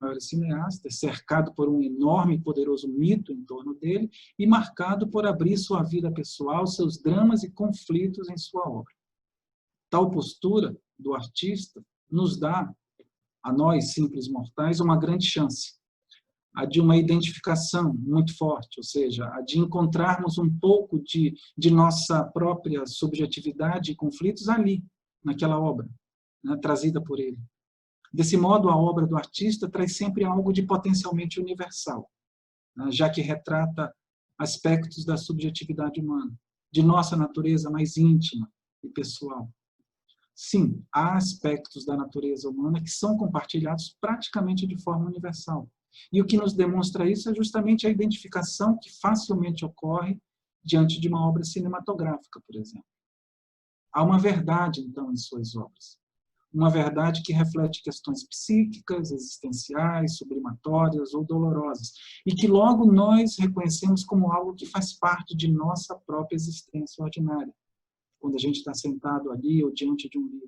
maiores cineastas, cercado por um enorme e poderoso mito em torno dele e marcado por abrir sua vida pessoal, seus dramas e conflitos em sua obra. Tal postura do artista nos dá, a nós, simples mortais, uma grande chance, a de uma identificação muito forte, ou seja, a de encontrarmos um pouco de nossa própria subjetividade e conflitos ali, naquela obra, né, trazida por ele. Desse modo, a obra do artista traz sempre algo de potencialmente universal, né, já que retrata aspectos da subjetividade humana, de nossa natureza mais íntima e pessoal. Sim, há aspectos da natureza humana que são compartilhados praticamente de forma universal. E o que nos demonstra isso é justamente a identificação que facilmente ocorre diante de uma obra cinematográfica, por exemplo. Há uma verdade, então, em suas obras. Uma verdade que reflete questões psíquicas, existenciais, sublimatórias ou dolorosas, e que logo nós reconhecemos como algo que faz parte de nossa própria existência ordinária, quando a gente está sentado ali ou diante de um livro.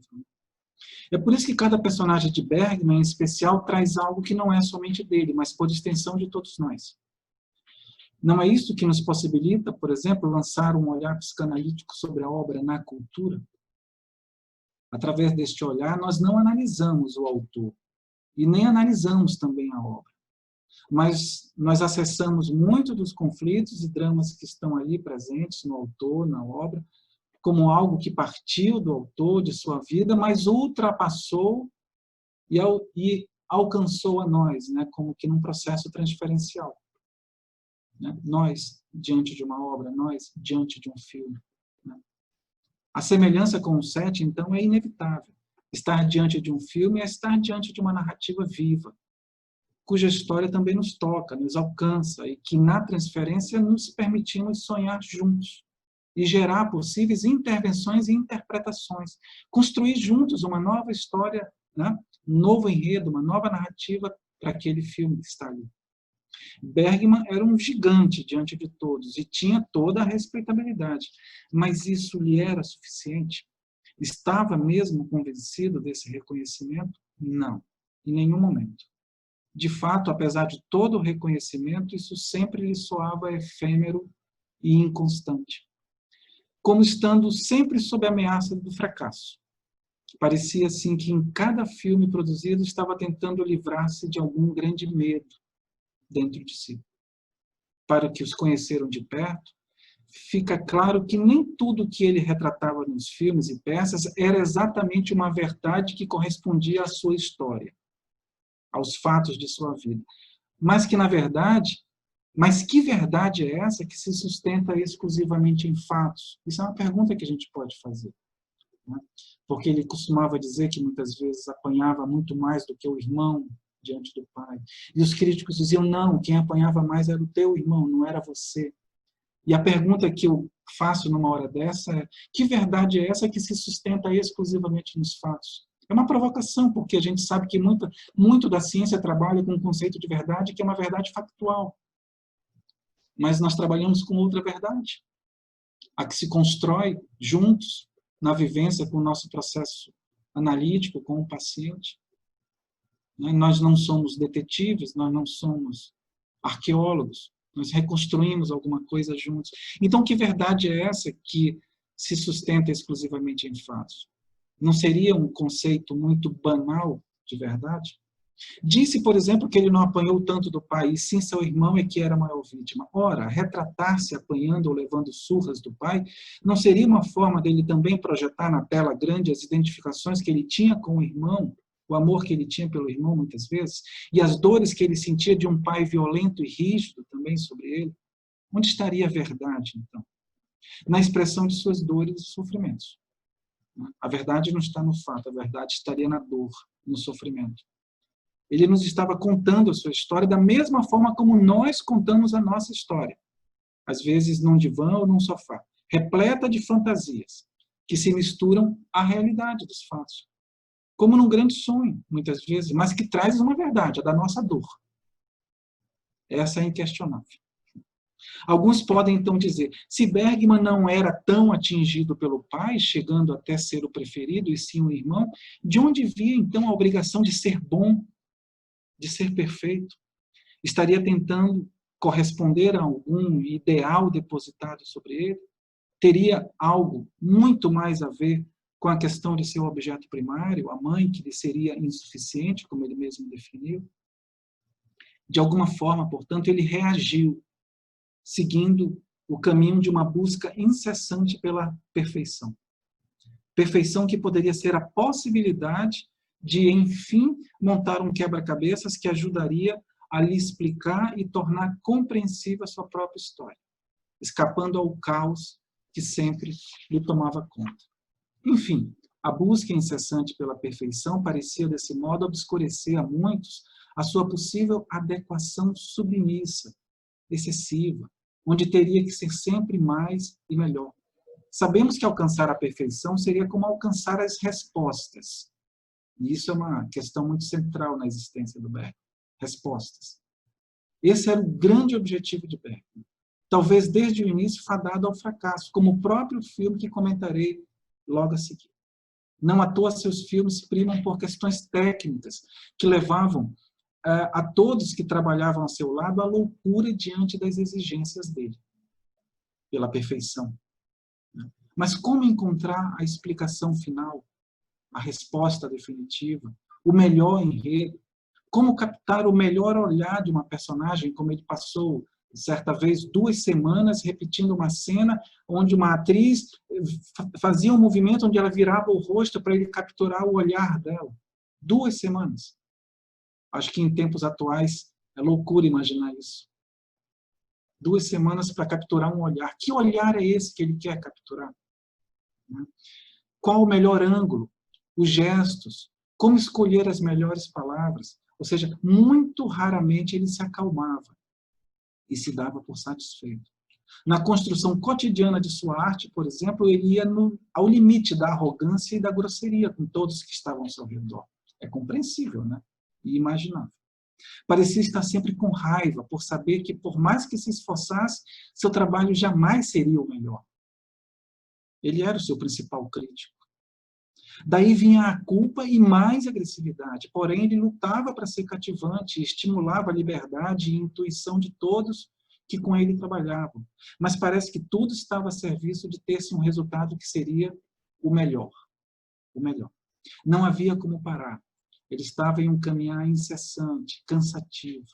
É por isso que cada personagem de Bergman, em especial, traz algo que não é somente dele, mas por extensão de todos nós. Não é isso que nos possibilita, por exemplo, lançar um olhar psicanalítico sobre a obra na cultura? Através deste olhar, nós não analisamos o autor e nem analisamos também a obra, mas nós acessamos muito dos conflitos e dramas que estão ali presentes no autor, na obra, como algo que partiu do autor, de sua vida, mas ultrapassou e alcançou a nós, né, como que num processo transferencial. Né? Nós, diante de uma obra, nós, diante de um filme. Né? A semelhança com o Sete, então, é inevitável. Estar diante de um filme é estar diante de uma narrativa viva, cuja história também nos toca, nos alcança, e que, na transferência, nos permitimos sonhar juntos e gerar possíveis intervenções e interpretações, construir juntos uma nova história, né? Um novo enredo, uma nova narrativa para aquele filme que está ali. Bergman era um gigante diante de todos e tinha toda a respeitabilidade, mas isso lhe era suficiente? Estava mesmo convencido desse reconhecimento? Não, em nenhum momento. De fato, apesar de todo o reconhecimento, isso sempre lhe soava efêmero e inconstante, como estando sempre sob a ameaça do fracasso. Parecia assim que em cada filme produzido estava tentando livrar-se de algum grande medo dentro de si. Para que os conheceram de perto, fica claro que nem tudo que ele retratava nos filmes e peças era exatamente uma verdade que correspondia à sua história, aos fatos de sua vida, mas que que verdade é essa que se sustenta exclusivamente em fatos? Isso é uma pergunta que a gente pode fazer. Né? Porque ele costumava dizer que muitas vezes apanhava muito mais do que o irmão diante do pai. E os críticos diziam, não, quem apanhava mais era o teu irmão, não era você. E a pergunta que eu faço numa hora dessa é, que verdade é essa que se sustenta exclusivamente nos fatos? É uma provocação, porque a gente sabe que muito da ciência trabalha com um conceito de verdade que é uma verdade factual. Mas nós trabalhamos com outra verdade, a que se constrói juntos, na vivência com o nosso processo analítico, com o paciente. Nós não somos detetives, nós não somos arqueólogos, nós reconstruímos alguma coisa juntos. Então, que verdade é essa que se sustenta exclusivamente em fatos? Não seria um conceito muito banal de verdade? Disse, por exemplo, que ele não apanhou tanto do pai, e sim seu irmão é que era a maior vítima. Ora, retratar-se apanhando ou levando surras do pai não seria uma forma dele também projetar na tela grande as identificações que ele tinha com o irmão, o amor que ele tinha pelo irmão muitas vezes, e as dores que ele sentia de um pai violento e rígido também sobre ele? Onde estaria a verdade, então? Na expressão de suas dores e sofrimentos. A verdade não está no fato, a verdade estaria na dor, no sofrimento. Ele nos estava contando a sua história da mesma forma como nós contamos a nossa história. Às vezes num divã ou num sofá, repleta de fantasias, que se misturam à realidade dos fatos. Como num grande sonho, muitas vezes, mas que traz uma verdade, a da nossa dor. Essa é inquestionável. Alguns podem então dizer, se Bergman não era tão atingido pelo pai, chegando até ser o preferido e sim o irmão, de onde via então a obrigação de ser bom? de ser perfeito? Estaria tentando corresponder a algum ideal depositado sobre ele? Teria algo muito mais a ver com a questão de seu objeto primário, a mãe, que lhe seria insuficiente, como ele mesmo definiu? De alguma forma, portanto, ele reagiu, seguindo o caminho de uma busca incessante pela perfeição. Perfeição que poderia ser a possibilidade de, enfim, montar um quebra-cabeças que ajudaria a lhe explicar e tornar compreensível a sua própria história, escapando ao caos que sempre lhe tomava conta. Enfim, a busca incessante pela perfeição parecia, desse modo, obscurecer a muitos a sua possível adequação submissa, excessiva, onde teria que ser sempre mais e melhor. Sabemos que alcançar a perfeição seria como alcançar as respostas. E isso é uma questão muito central na existência do Bergman. Respostas. Esse era o grande objetivo de Bergman. Talvez desde o início fadado ao fracasso, como o próprio filme que comentarei logo a seguir. Não à toa seus filmes primam por questões técnicas que levavam a todos que trabalhavam a seu lado à loucura diante das exigências dele, pela perfeição. Mas como encontrar a explicação final, a resposta definitiva, o melhor enredo? Como captar o melhor olhar de uma personagem, como ele passou, certa vez, 2 semanas repetindo uma cena onde uma atriz fazia um movimento onde ela virava o rosto para ele capturar o olhar dela. 2 semanas. Acho que em tempos atuais é loucura imaginar isso. 2 semanas para capturar um olhar. Que olhar é esse que ele quer capturar? Qual o melhor ângulo? Os gestos? Como escolher as melhores palavras? Ou seja, muito raramente ele se acalmava e se dava por satisfeito. Na construção cotidiana de sua arte, por exemplo, ele ia ao limite da arrogância e da grosseria com todos que estavam ao seu redor. É compreensível, né? E imaginável. Parecia estar sempre com raiva por saber que, por mais que se esforçasse, seu trabalho jamais seria o melhor. Ele era o seu principal crítico. Daí vinha a culpa e mais agressividade, porém ele lutava para ser cativante, estimulava a liberdade e a intuição de todos que com ele trabalhavam. Mas parece que tudo estava a serviço de ter-se um resultado que seria o melhor. O melhor. Não havia como parar. Ele estava em um caminhar incessante, cansativo.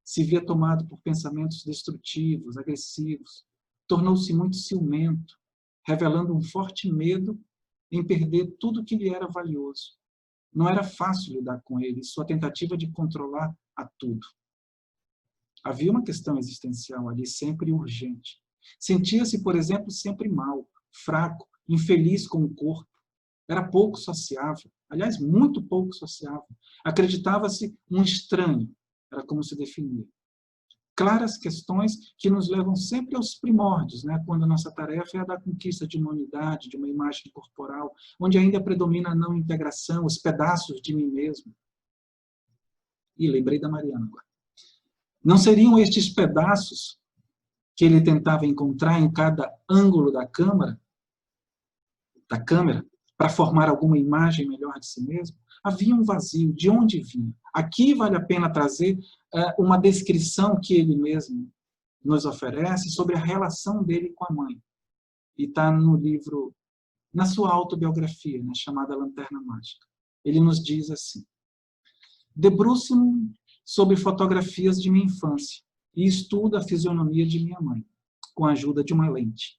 Se via tomado por pensamentos destrutivos, agressivos. Tornou-se muito ciumento, revelando um forte medo em perder tudo que lhe era valioso. Não era fácil lidar com ele, sua tentativa de controlar a tudo. Havia uma questão existencial ali, sempre urgente. Sentia-se, por exemplo, sempre mal, fraco, infeliz com o corpo. Era pouco sociável, aliás, muito pouco sociável. Acreditava-se um estranho, era como se definia. Claras questões que nos levam sempre aos primórdios, né? Quando a nossa tarefa é a da conquista de uma unidade, de uma imagem corporal, onde ainda predomina a não integração, os pedaços de mim mesmo. E lembrei da Mariana agora. Não seriam estes pedaços que ele tentava encontrar em cada ângulo da câmera, para formar alguma imagem melhor de si mesmo? Havia um vazio. De onde vinha? Aqui vale a pena trazer uma descrição que ele mesmo nos oferece sobre a relação dele com a mãe. E está no livro, na sua autobiografia, né, chamada Lanterna Mágica. Ele nos diz assim: debruço-me sobre fotografias de minha infância e estudo a fisionomia de minha mãe, com a ajuda de uma lente.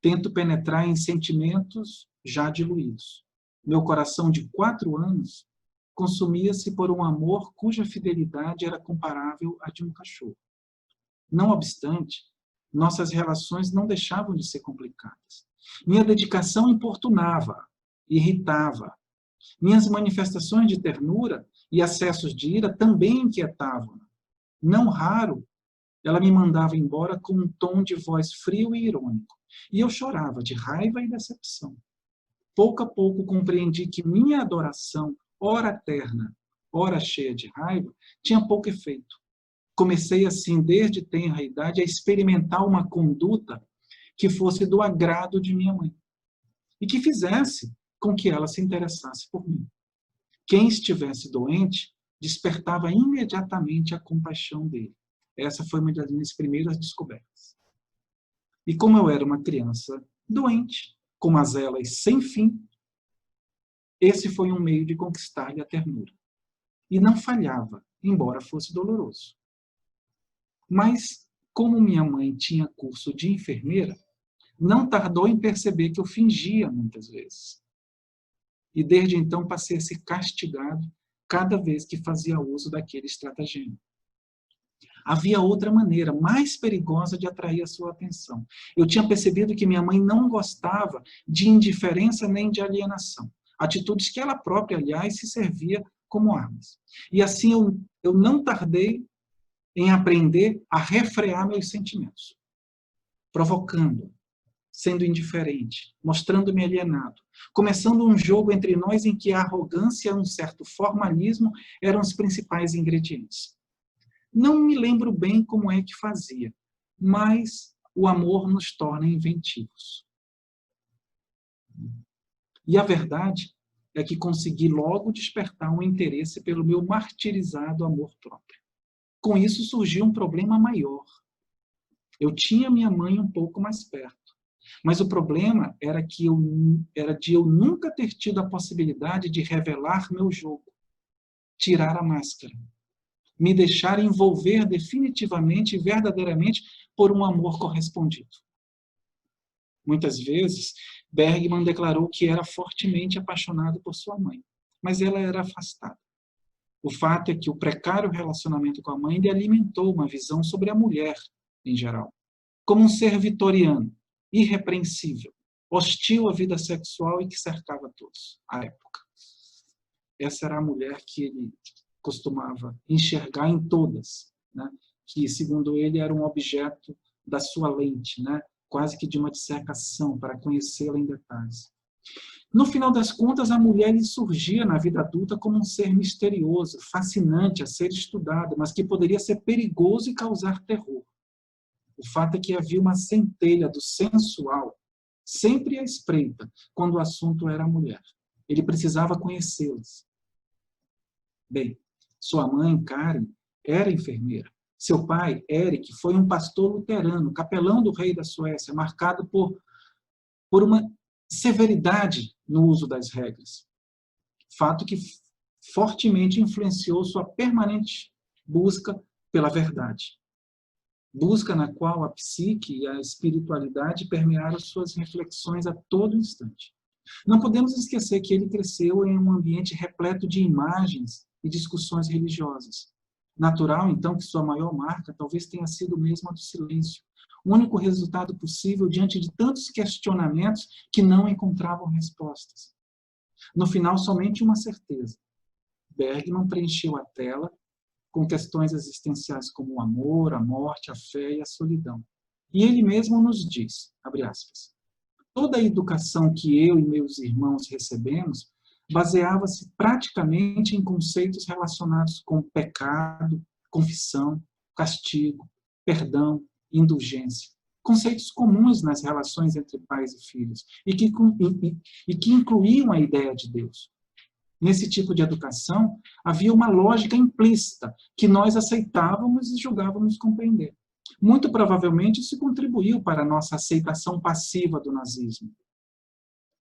Tento penetrar em sentimentos já diluídos. Meu coração de 4 anos consumia-se por um amor cuja fidelidade era comparável à de um cachorro. Não obstante, nossas relações não deixavam de ser complicadas. Minha dedicação importunava, irritava. Minhas manifestações de ternura e acessos de ira também inquietavam. Não raro, ela me mandava embora com um tom de voz frio e irônico. E eu chorava de raiva e decepção. Pouco a pouco compreendi que minha adoração, ora terna, ora cheia de raiva, tinha pouco efeito. Comecei assim, desde tenra idade, a experimentar uma conduta que fosse do agrado de minha mãe e que fizesse com que ela se interessasse por mim. Quem estivesse doente despertava imediatamente a compaixão dele. Essa foi uma das minhas primeiras descobertas. E como eu era uma criança doente, com mazelas sem fim, esse foi um meio de conquistar-lhe a ternura. E não falhava, embora fosse doloroso. Mas, como minha mãe tinha curso de enfermeira, não tardou em perceber que eu fingia muitas vezes. E desde então passei a ser castigado cada vez que fazia uso daquele estratagema. Havia outra maneira, mais perigosa, de atrair a sua atenção. Eu tinha percebido que minha mãe não gostava de indiferença nem de alienação. Atitudes que ela própria, aliás, se servia como armas. E assim eu não tardei em aprender a refrear meus sentimentos, provocando, sendo indiferente, mostrando-me alienado, começando um jogo entre nós em que a arrogância e um certo formalismo eram os principais ingredientes. Não me lembro bem como é que fazia, mas o amor nos torna inventivos. E a verdade é que consegui logo despertar um interesse pelo meu martirizado amor próprio. Com isso surgiu um problema maior. Eu tinha minha mãe um pouco mais perto, mas o problema era de eu nunca ter tido a possibilidade de revelar meu jogo, tirar a máscara, me deixar envolver definitivamente e verdadeiramente por um amor correspondido. Muitas vezes, Bergman declarou que era fortemente apaixonado por sua mãe, mas ela era afastada. O fato é que o precário relacionamento com a mãe lhe alimentou uma visão sobre a mulher, em geral, como um ser vitoriano, irrepreensível, hostil à vida sexual e que cercava todos, à época. Essa era a mulher que ele costumava enxergar em todas, né? Que, segundo ele, era um objeto da sua lente, né? Quase que de uma dissecação para conhecê-la em detalhes. No final das contas, a mulher lhe surgia na vida adulta como um ser misterioso, fascinante a ser estudado, mas que poderia ser perigoso e causar terror. O fato é que havia uma centelha do sensual, sempre à espreita, quando o assunto era a mulher. Ele precisava conhecê-las. Bem, sua mãe, Karen, era enfermeira. Seu pai, Eric, foi um pastor luterano, capelão do rei da Suécia, marcado por uma severidade no uso das regras. Fato que fortemente influenciou sua permanente busca pela verdade. Busca na qual a psique e a espiritualidade permearam suas reflexões a todo instante. Não podemos esquecer que ele cresceu em um ambiente repleto de imagens e discussões religiosas. Natural, então, que sua maior marca talvez tenha sido mesmo a do silêncio, o único resultado possível diante de tantos questionamentos que não encontravam respostas. No final, somente uma certeza. Bergman preencheu a tela com questões existenciais como o amor, a morte, a fé e a solidão. E ele mesmo nos diz, abre aspas, toda a educação que eu e meus irmãos recebemos baseava-se praticamente em conceitos relacionados com pecado, confissão, castigo, perdão, indulgência. Conceitos comuns nas relações entre pais e filhos e que incluíam a ideia de Deus. Nesse tipo de educação, havia uma lógica implícita que nós aceitávamos e julgávamos compreender. Muito provavelmente isso contribuiu para a nossa aceitação passiva do nazismo.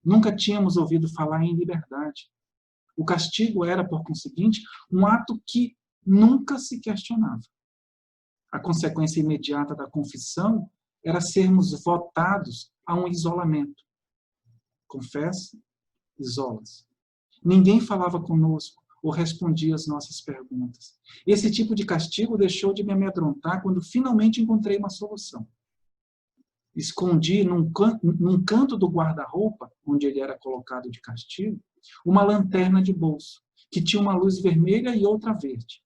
Nunca tínhamos ouvido falar em liberdade. O castigo era, por conseguinte, um ato que nunca se questionava. A consequência imediata da confissão era sermos votados a um isolamento. Confessa, isola-se. Ninguém falava conosco ou respondia às nossas perguntas. Esse tipo de castigo deixou de me amedrontar quando finalmente encontrei uma solução. Escondi num canto do guarda-roupa, onde ele era colocado de castigo, uma lanterna de bolso, que tinha uma luz vermelha e outra verde.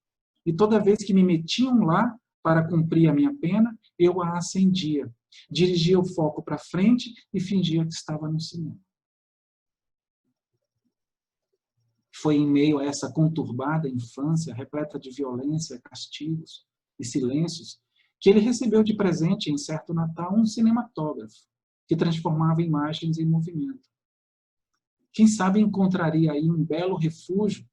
E toda vez que me metiam lá para cumprir a minha pena, eu a acendia, dirigia o foco para frente e fingia que estava no cinema. Foi em meio a essa conturbada infância, repleta de violência, castigos e silêncios, que ele recebeu de presente, em certo Natal, um cinematógrafo, que transformava imagens em movimento. Quem sabe encontraria aí um belo refúgio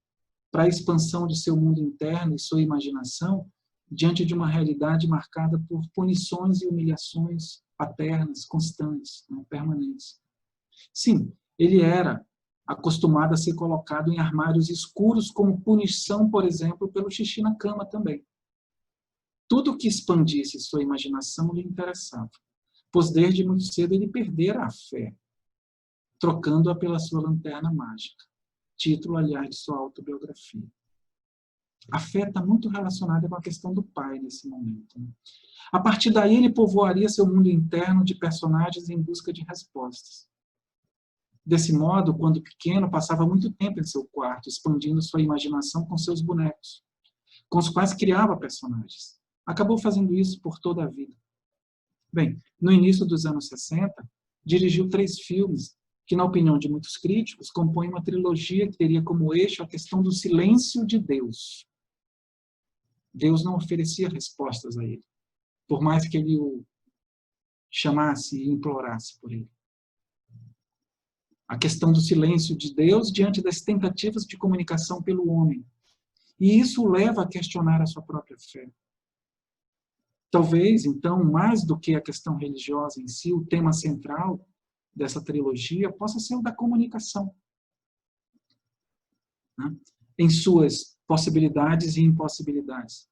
para a expansão de seu mundo interno e sua imaginação diante de uma realidade marcada por punições e humilhações paternas, constantes, né, permanentes. Sim, ele era acostumado a ser colocado em armários escuros como punição, por exemplo, pelo xixi na cama também. Tudo que expandisse sua imaginação lhe interessava, pois desde muito cedo ele perdera a fé, trocando-a pela sua lanterna mágica. Título, aliás, de sua autobiografia. A fé está muito relacionada com a questão do pai nesse momento, né? A partir daí, ele povoaria seu mundo interno de personagens em busca de respostas. Desse modo, quando pequeno, passava muito tempo em seu quarto, expandindo sua imaginação com seus bonecos, com os quais criava personagens. Acabou fazendo isso por toda a vida. Bem, no início dos anos 60, dirigiu 3 filmes que, na opinião de muitos críticos, compõem uma trilogia que teria como eixo a questão do silêncio de Deus. Deus não oferecia respostas a ele, por mais que ele o chamasse e implorasse por ele. A questão do silêncio de Deus diante das tentativas de comunicação pelo homem. E isso o leva a questionar a sua própria fé. Talvez, então, mais do que a questão religiosa em si, o tema central dessa trilogia possa ser o da comunicação, né? Em suas possibilidades e impossibilidades.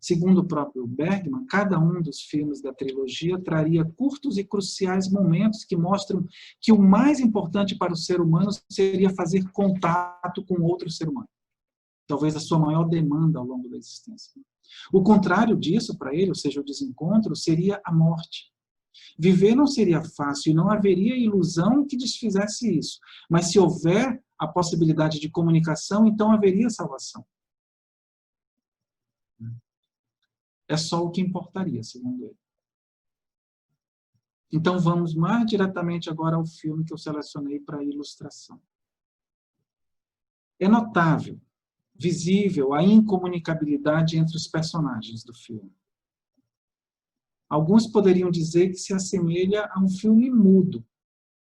Segundo o próprio Bergman, cada um dos filmes da trilogia traria curtos e cruciais momentos que mostram que o mais importante para o ser humano seria fazer contato com outro ser humano. Talvez a sua maior demanda ao longo da existência. O contrário disso, para ele, ou seja, o desencontro, seria a morte. Viver não seria fácil e não haveria ilusão que desfizesse isso. Mas se houver a possibilidade de comunicação, então haveria salvação. É só o que importaria, segundo ele. Então vamos mais diretamente agora ao filme que eu selecionei para ilustração. É notável, visível a incomunicabilidade entre os personagens do filme. Alguns poderiam dizer que se assemelha a um filme mudo,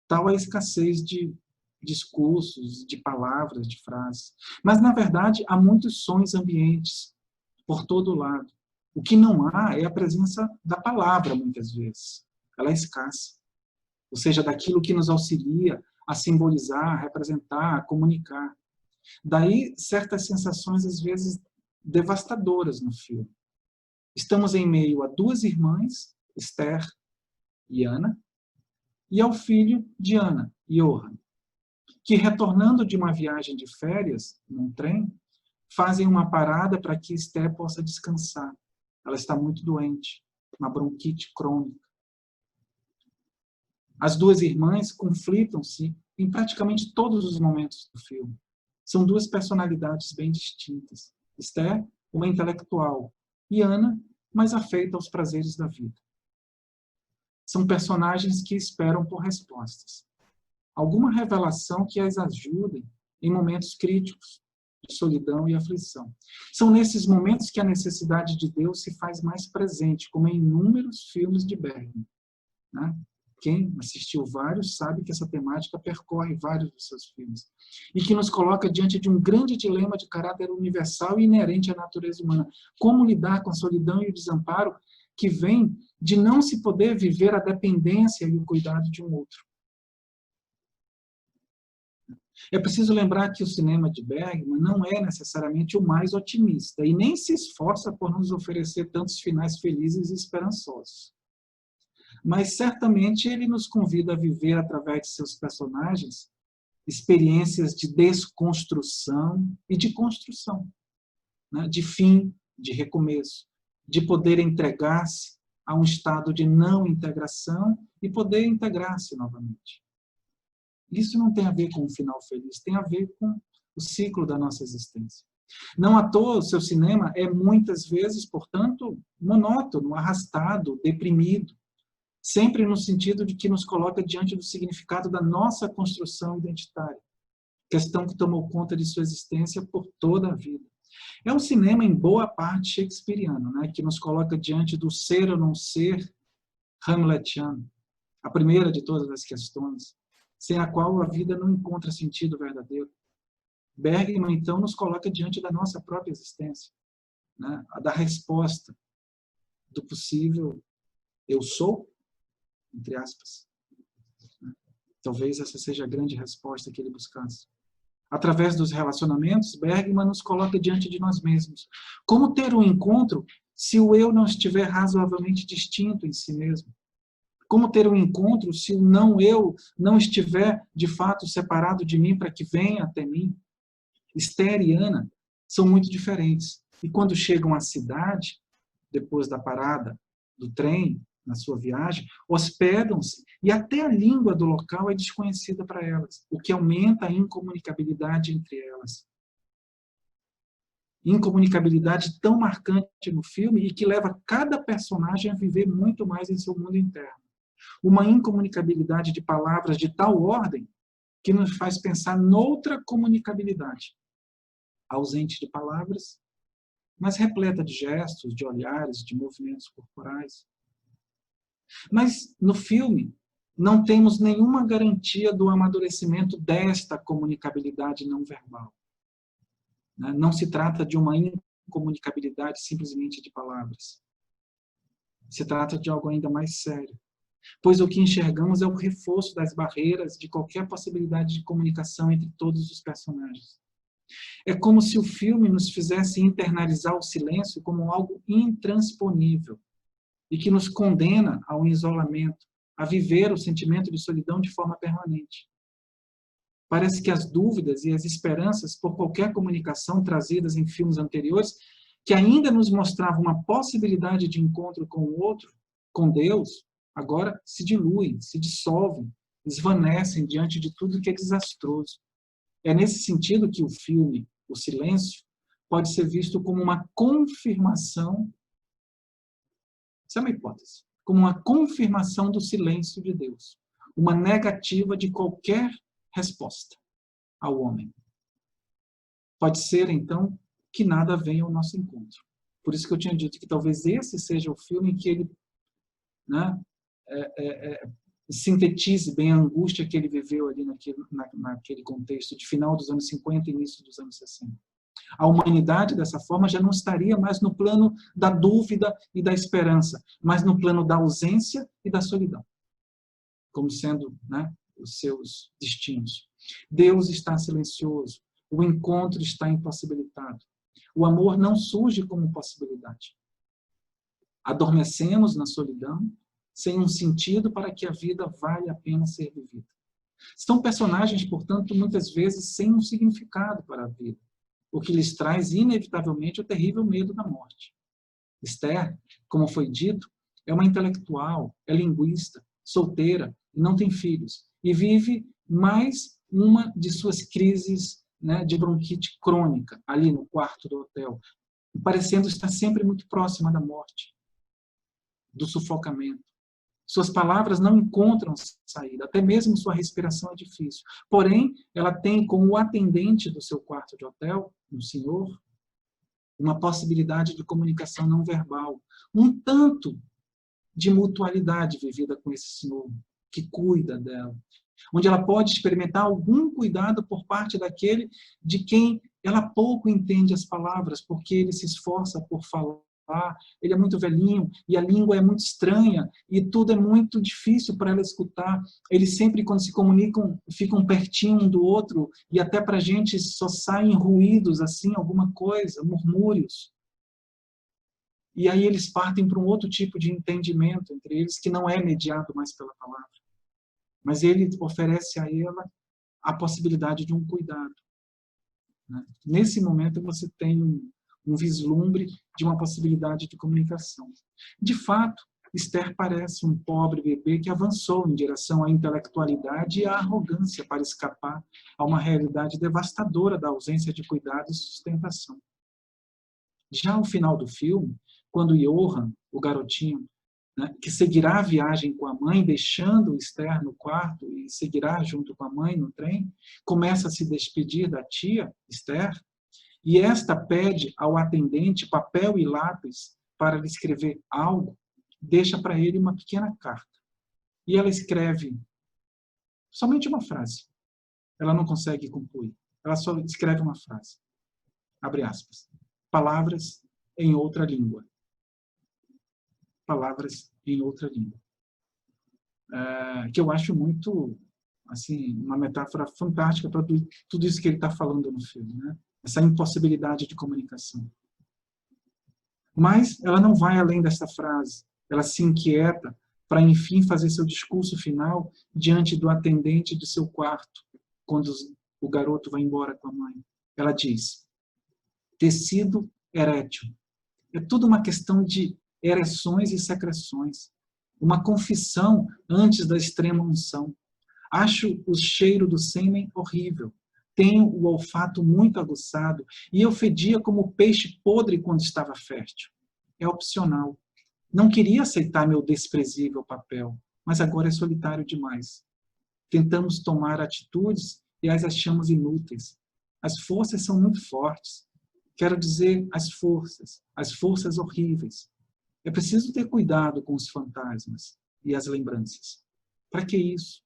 tal a escassez de discursos, de palavras, de frases. Mas, na verdade, há muitos sons ambientes por todo lado. O que não há é a presença da palavra, muitas vezes. Ela é escassa. Ou seja, daquilo que nos auxilia a simbolizar, a representar, a comunicar. Daí, certas sensações, às vezes, devastadoras no filme. Estamos em meio a 2 irmãs, Esther e Ana, e ao filho de Ana, Johann, que, retornando de uma viagem de férias, num trem, fazem uma parada para que Esther possa descansar. Ela está muito doente, uma bronquite crônica. As 2 irmãs conflitam-se em praticamente todos os momentos do filme. São 2 personalidades bem distintas. Esther, uma intelectual, e Ana, mais afeita aos prazeres da vida. São personagens que esperam por respostas. Alguma revelação que as ajudem em momentos críticos de solidão e aflição. São nesses momentos que a necessidade de Deus se faz mais presente, como em inúmeros filmes de Bergman, né? Quem assistiu vários sabe que essa temática percorre vários dos seus filmes e que nos coloca diante de um grande dilema de caráter universal e inerente à natureza humana. Como lidar com a solidão e o desamparo que vem de não se poder viver a dependência e o cuidado de um outro. É preciso lembrar que o cinema de Bergman não é necessariamente o mais otimista e nem se esforça por nos oferecer tantos finais felizes e esperançosos. Mas certamente ele nos convida a viver, através de seus personagens, experiências de desconstrução e de construção, né? De fim, de recomeço, de poder entregar-se a um estado de não integração e poder integrar-se novamente. Isso não tem a ver com um final feliz, tem a ver com o ciclo da nossa existência. Não à toa, o seu cinema é muitas vezes, portanto, monótono, arrastado, deprimido, sempre no sentido de que nos coloca diante do significado da nossa construção identitária, questão que tomou conta de sua existência por toda a vida. É um cinema, em boa parte, shakespeariano, né, que nos coloca diante do ser ou não ser hamletiano, a primeira de todas as questões, sem a qual a vida não encontra sentido verdadeiro. Bergman, então, nos coloca diante da nossa própria existência, né? Da resposta do possível eu sou, entre aspas. Talvez essa seja a grande resposta que ele buscasse. Através dos relacionamentos, Bergman nos coloca diante de nós mesmos. Como ter um encontro se o eu não estiver razoavelmente distinto em si mesmo? Como ter um encontro se o não eu não estiver, de fato, separado de mim para que venha até mim? Esther e Ana são muito diferentes. E quando chegam à cidade, depois da parada do trem, na sua viagem, hospedam-se e até a língua do local é desconhecida para elas, o que aumenta a incomunicabilidade entre elas. Incomunicabilidade tão marcante no filme e que leva cada personagem a viver muito mais em seu mundo interno. Uma incomunicabilidade de palavras de tal ordem que nos faz pensar noutra comunicabilidade, ausente de palavras, mas repleta de gestos, de olhares, de movimentos corporais. Mas no filme não temos nenhuma garantia do amadurecimento desta comunicabilidade não verbal. Não se trata de uma incomunicabilidade simplesmente de palavras. Se trata de algo ainda mais sério. Pois o que enxergamos é o reforço das barreiras de qualquer possibilidade de comunicação entre todos os personagens. É como se o filme nos fizesse internalizar o silêncio como algo intransponível e que nos condena ao isolamento, a viver o sentimento de solidão de forma permanente. Parece que as dúvidas e as esperanças por qualquer comunicação trazidas em filmes anteriores, que ainda nos mostravam uma possibilidade de encontro com o outro, com Deus, agora se diluem, se dissolvem, esvanecem diante de tudo que é desastroso. É nesse sentido que o filme, O Silêncio, pode ser visto como uma confirmação, isso é uma hipótese, como uma confirmação do silêncio de Deus, uma negativa de qualquer resposta ao homem. Pode ser, então, que nada venha ao nosso encontro. Por isso que eu tinha dito que talvez esse seja o filme em que ele, né, sintetize bem a angústia que ele viveu ali naquele contexto de final dos anos 50 e início dos anos 60. A humanidade, dessa forma, já não estaria mais no plano da dúvida e da esperança, mas no plano da ausência e da solidão, como sendo, né, os seus destinos. Deus está silencioso, o encontro está impossibilitado. O amor não surge como possibilidade. Adormecemos na solidão, sem um sentido para que a vida vale a pena ser vivida. São personagens, portanto, muitas vezes sem um significado para a vida, o que lhes traz inevitavelmente o terrível medo da morte. Esther, como foi dito, é uma intelectual, é linguista, solteira, não tem filhos, e vive mais uma de suas crises, né, de bronquite crônica, ali no quarto do hotel, parecendo estar sempre muito próxima da morte, do sufocamento. Suas palavras não encontram saída, até mesmo sua respiração é difícil. Porém, ela tem como atendente do seu quarto de hotel, um senhor, uma possibilidade de comunicação não verbal, um tanto de mutualidade vivida com esse senhor, que cuida dela, onde ela pode experimentar algum cuidado por parte daquele de quem ela pouco entende as palavras, porque ele se esforça por falar, ele é muito velhinho e a língua é muito estranha e tudo é muito difícil para ela escutar. Eles sempre, quando se comunicam, ficam pertinho um do outro e até para a gente só saem ruídos, assim, alguma coisa, murmúrios. E aí eles partem para um outro tipo de entendimento entre eles, que não é mediado mais pela palavra. Mas ele oferece a ela a possibilidade de um cuidado. Nesse momento você tem um vislumbre de uma possibilidade de comunicação. De fato, Esther parece um pobre bebê que avançou em direção à intelectualidade e à arrogância para escapar a uma realidade devastadora da ausência de cuidado e sustentação. Já ao final do filme, quando Johan, o garotinho, né, que seguirá a viagem com a mãe, deixando Esther no quarto e seguirá junto com a mãe no trem, começa a se despedir da tia, Esther, e esta pede ao atendente papel e lápis para lhe escrever algo, deixa para ele uma pequena carta. E ela escreve somente uma frase. Ela não consegue concluir. ela só escreve uma frase. Abre aspas. Palavras em outra língua. Palavras em outra língua. Que eu acho muito, assim, uma metáfora fantástica para tudo isso que ele está falando no filme, né? Essa impossibilidade de comunicação. Mas ela não vai além dessa frase. Ela se inquieta para, enfim, fazer seu discurso final diante do atendente de seu quarto, quando o garoto vai embora com a mãe. Ela diz, tecido erétil. É tudo uma questão de ereções e secreções. Uma confissão antes da extrema unção. Acho o cheiro do sêmen horrível. Tenho o olfato muito aguçado e eu fedia como peixe podre quando estava fértil. É opcional. Não queria aceitar meu desprezível papel, mas agora é solitário demais. Tentamos tomar atitudes e as achamos inúteis. As forças são muito fortes. Quero dizer, as forças horríveis. É preciso ter cuidado com os fantasmas e as lembranças. Para que isso?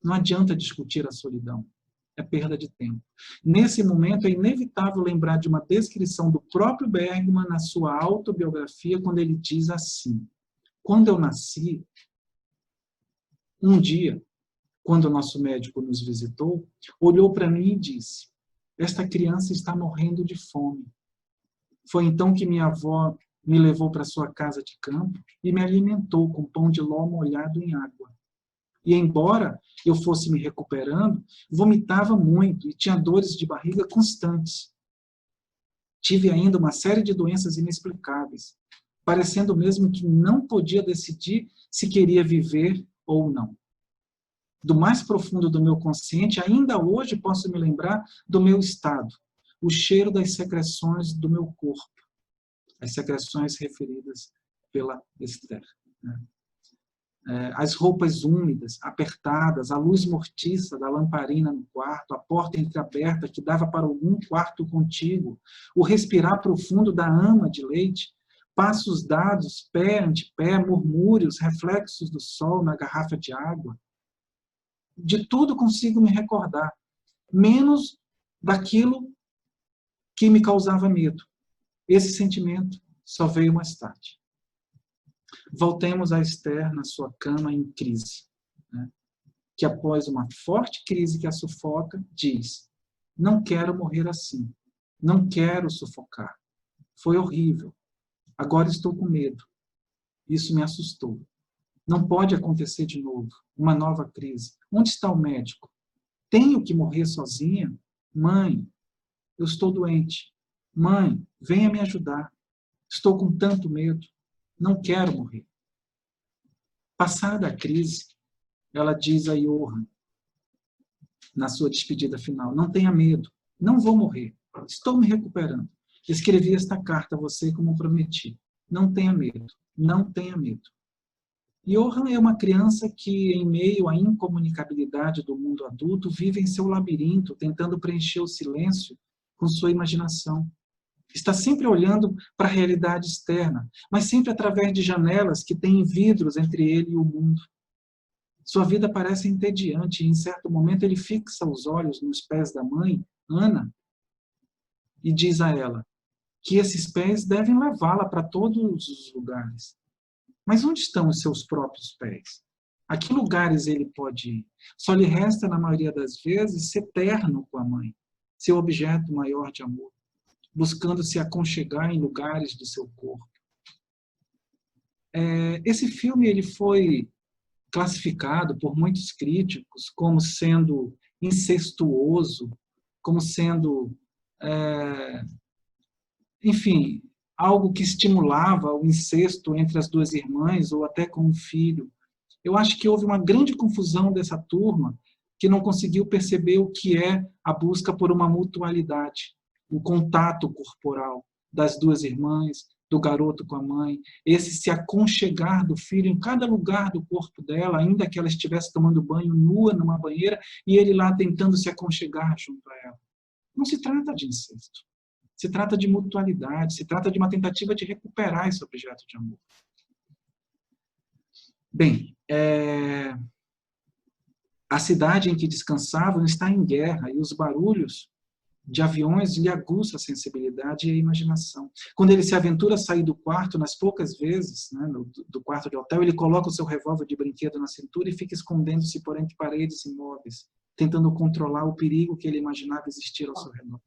Não adianta discutir a solidão. É perda de tempo. Nesse momento, é inevitável lembrar de uma descrição do próprio Bergman na sua autobiografia, quando ele diz assim: quando eu nasci, um dia, quando o nosso médico nos visitou, olhou para mim e disse, esta criança está morrendo de fome. Foi então que minha avó me levou para sua casa de campo e me alimentou com pão de ló molhado em água. E embora eu fosse me recuperando, vomitava muito e tinha dores de barriga constantes. Tive ainda uma série de doenças inexplicáveis, parecendo mesmo que não podia decidir se queria viver ou não. Do mais profundo do meu consciente, ainda hoje posso me lembrar do meu estado, o cheiro das secreções do meu corpo, as secreções referidas pela Esther, né? As roupas úmidas, apertadas, a luz mortiça da lamparina no quarto, a porta entreaberta que dava para algum quarto contíguo, o respirar profundo da ama de leite, passos dados, pé ante pé, murmúrios, reflexos do sol na garrafa de água. De tudo consigo me recordar, menos daquilo que me causava medo. Esse sentimento só veio mais tarde. Voltemos a Esther na sua cama em crise, né? Que após uma forte crise que a sufoca, diz, não quero morrer assim, não quero sufocar. Foi horrível, agora estou com medo. Isso me assustou. Não pode acontecer de novo, uma nova crise. Onde está o médico? Tenho que morrer sozinha? Mãe, eu estou doente. Mãe, venha me ajudar. Estou com tanto medo. Não quero morrer. Passada a crise, ela diz a Johann, na sua despedida final, não tenha medo, não vou morrer, estou me recuperando. Escrevi esta carta a você como prometi. Não tenha medo, não tenha medo. Johann é uma criança que, em meio à incomunicabilidade do mundo adulto, vive em seu labirinto, tentando preencher o silêncio com sua imaginação. Está sempre olhando para a realidade externa, mas sempre através de janelas que têm vidros entre ele e o mundo. Sua vida parece entediante e, em certo momento, ele fixa os olhos nos pés da mãe, Ana, e diz a ela que esses pés devem levá-la para todos os lugares. Mas onde estão os seus próprios pés? A que lugares ele pode ir? Só lhe resta, na maioria das vezes, ser terno com a mãe, seu objeto maior de amor, buscando se aconchegar em lugares do seu corpo. Esse filme ele foi classificado por muitos críticos como sendo incestuoso, como sendo, enfim, algo que estimulava o incesto entre as duas irmãs ou até com o filho. Eu acho que houve uma grande confusão dessa turma que não conseguiu perceber o que é a busca por uma mutualidade, o contato corporal das duas irmãs, do garoto com a mãe, esse se aconchegar do filho em cada lugar do corpo dela, ainda que ela estivesse tomando banho nua numa banheira, e ele lá tentando se aconchegar junto a ela. Não se trata de incesto. Se trata de mutualidade, se trata de uma tentativa de recuperar esse objeto de amor. Bem, a cidade em que descansavam está em guerra, e os barulhos de aviões lhe aguça a sensibilidade e a imaginação. Quando ele se aventura a sair do quarto, nas poucas vezes, né, do quarto de hotel, ele coloca o seu revólver de brinquedo na cintura e fica escondendo-se por entre paredes imóveis, tentando controlar o perigo que ele imaginava existir ao seu redor.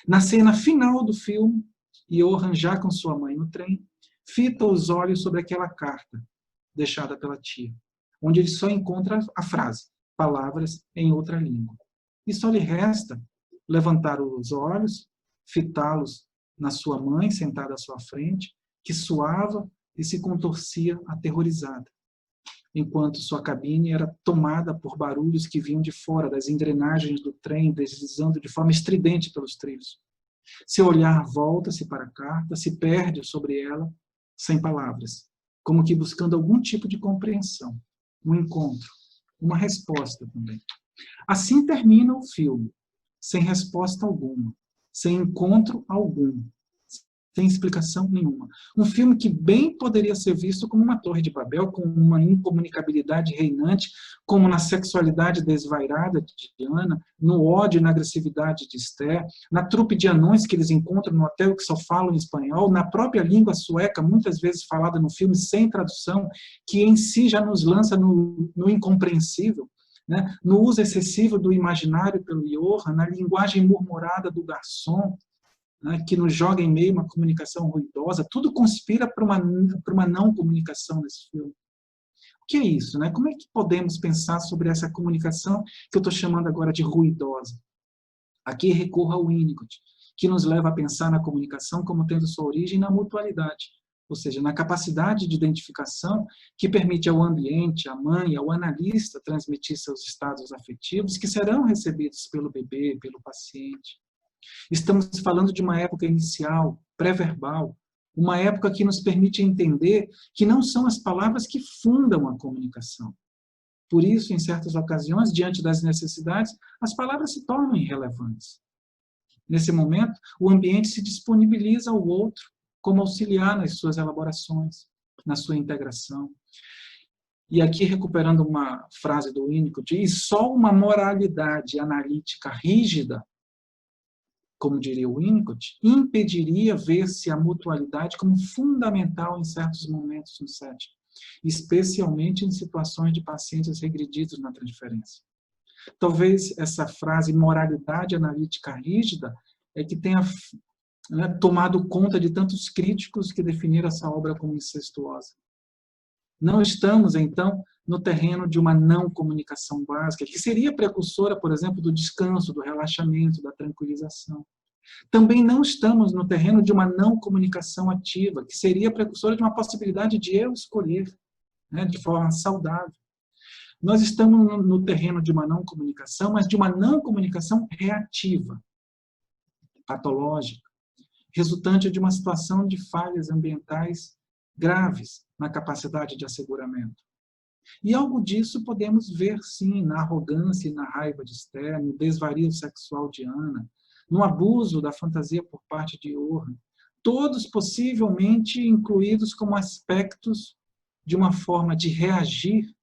Na cena final do filme, Johann, já com sua mãe no trem, fita os olhos sobre aquela carta deixada pela tia, onde ele só encontra a frase, palavras em outra língua. E só lhe resta levantar os olhos, fitá-los na sua mãe, sentada à sua frente, que suava e se contorcia aterrorizada, enquanto sua cabine era tomada por barulhos que vinham de fora, das engrenagens do trem deslizando de forma estridente pelos trilhos. Seu olhar volta-se para a carta, se perde sobre ela, sem palavras, como que buscando algum tipo de compreensão, um encontro, uma resposta também. Assim termina o filme, sem resposta alguma, sem encontro algum, sem explicação nenhuma. Um filme que bem poderia ser visto como uma Torre de Babel, com uma incomunicabilidade reinante, como na sexualidade desvairada de Diana, no ódio e na agressividade de Esther, na trupe de anões que eles encontram no hotel que só falam em espanhol, na própria língua sueca, muitas vezes falada no filme sem tradução, que em si já nos lança no incompreensível, né? No uso excessivo do imaginário pelo Johann, na linguagem murmurada do garçom, né, que nos joga em meio a uma comunicação ruidosa, tudo conspira para uma não comunicação nesse filme. O que é isso? Né? Como é que podemos pensar sobre essa comunicação que eu estou chamando agora de ruidosa? Aqui recorro ao Winnicott, que nos leva a pensar na comunicação como tendo sua origem na mutualidade, ou seja, na capacidade de identificação que permite ao ambiente, à mãe, ao analista transmitir seus estados afetivos que serão recebidos pelo bebê, pelo paciente. Estamos falando de uma época inicial, pré-verbal, uma época que nos permite entender que não são as palavras que fundam a comunicação. Por isso, em certas ocasiões, diante das necessidades, as palavras se tornam irrelevantes. Nesse momento, o ambiente se disponibiliza ao outro como auxiliar nas suas elaborações, na sua integração. E aqui, recuperando uma frase do Winnicott, e só uma moralidade analítica rígida, como diria o Winnicott, impediria ver-se a mutualidade como fundamental em certos momentos no setting, especialmente em situações de pacientes regredidos na transferência. Talvez essa frase moralidade analítica rígida é que tenha, né, tomado conta de tantos críticos que definiram essa obra como incestuosa. Não estamos, então, no terreno de uma não comunicação básica, que seria precursora, por exemplo, do descanso, do relaxamento, da tranquilização. Também não estamos no terreno de uma não comunicação ativa, que seria precursora de uma possibilidade de eu escolher, né, de forma saudável. Nós estamos no terreno de uma não comunicação, mas de uma não comunicação reativa, patológica, resultante de uma situação de falhas ambientais graves na capacidade de asseguramento. E algo disso podemos ver, sim, na arrogância e na raiva de Esther, no desvario sexual de Ana, no abuso da fantasia por parte de Johann, todos possivelmente incluídos como aspectos de uma forma de reagir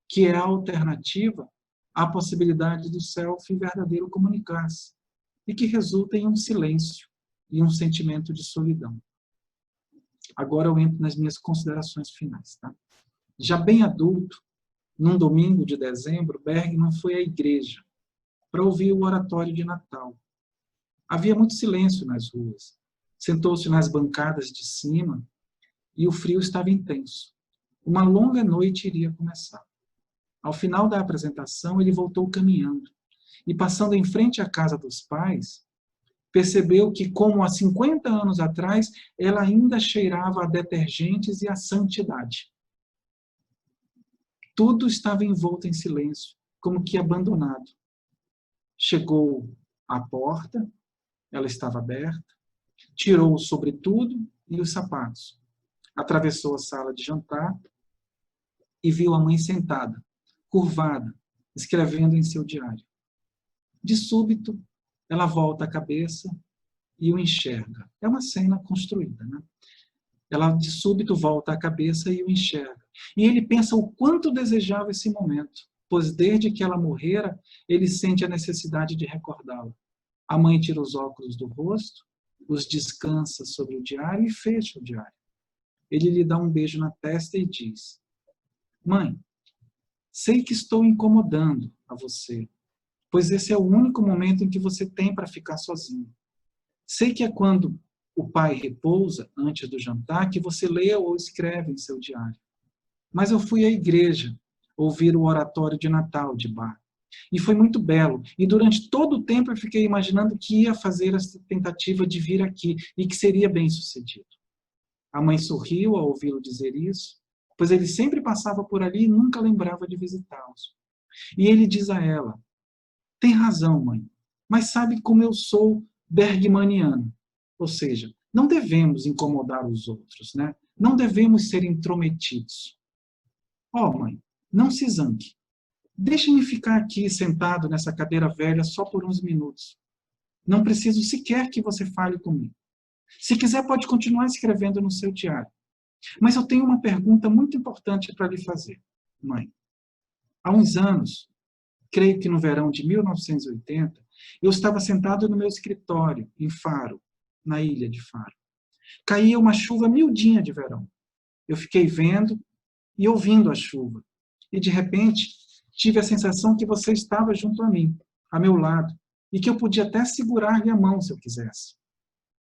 que é a alternativa à possibilidade do self verdadeiro comunicar-se e que resulta em um silêncio e um sentimento de solidão. Agora eu entro nas minhas considerações finais. Tá? Já bem adulto, num domingo de dezembro, Bergman foi à igreja para ouvir o oratório de Natal. Havia muito silêncio nas ruas. Sentou-se nas bancadas de cima e o frio estava intenso. Uma longa noite iria começar. Ao final da apresentação, ele voltou caminhando e, passando em frente à casa dos pais, percebeu que, como há 50 anos atrás, ela ainda cheirava a detergentes e a santidade. Tudo estava envolto em silêncio, como que abandonado. Chegou à porta, ela estava aberta, tirou o sobretudo e os sapatos, atravessou a sala de jantar e viu a mãe sentada, curvada, escrevendo em seu diário. De súbito, ela volta a cabeça e o enxerga. É uma cena construída, né? Ela, de súbito, volta a cabeça e o enxerga. E ele pensa o quanto desejava esse momento, pois desde que ela morrera, ele sente a necessidade de recordá-la. A mãe tira os óculos do rosto, os descansa sobre o diário e fecha o diário. Ele lhe dá um beijo na testa e diz: mãe, sei que estou incomodando a você, pois esse é o único momento em que você tem para ficar sozinho. Sei que é quando o pai repousa antes do jantar que você lê ou escreve em seu diário. Mas eu fui à igreja ouvir o oratório de Natal de Bach. E foi muito belo. E durante todo o tempo eu fiquei imaginando que ia fazer essa tentativa de vir aqui e que seria bem sucedido. A mãe sorriu ao ouvi-lo dizer isso, pois ele sempre passava por ali e nunca lembrava de visitá-los. E ele diz a ela: tem razão, mãe, mas sabe como eu sou bergmaniano. Ou seja, não devemos incomodar os outros, né? Não devemos ser intrometidos. Mãe, não se zangue. Deixe-me ficar aqui sentado nessa cadeira velha só por uns minutos. Não preciso sequer que você fale comigo. Se quiser, pode continuar escrevendo no seu diário. Mas eu tenho uma pergunta muito importante para lhe fazer, mãe. Há uns anos, creio que no verão de 1980, eu estava sentado no meu escritório, em Faro, na ilha de Faro. Caía uma chuva miudinha de verão. Eu fiquei vendo e ouvindo a chuva. E, de repente, tive a sensação que você estava junto a mim, a meu lado, e que eu podia até segurar-lhe a mão se eu quisesse.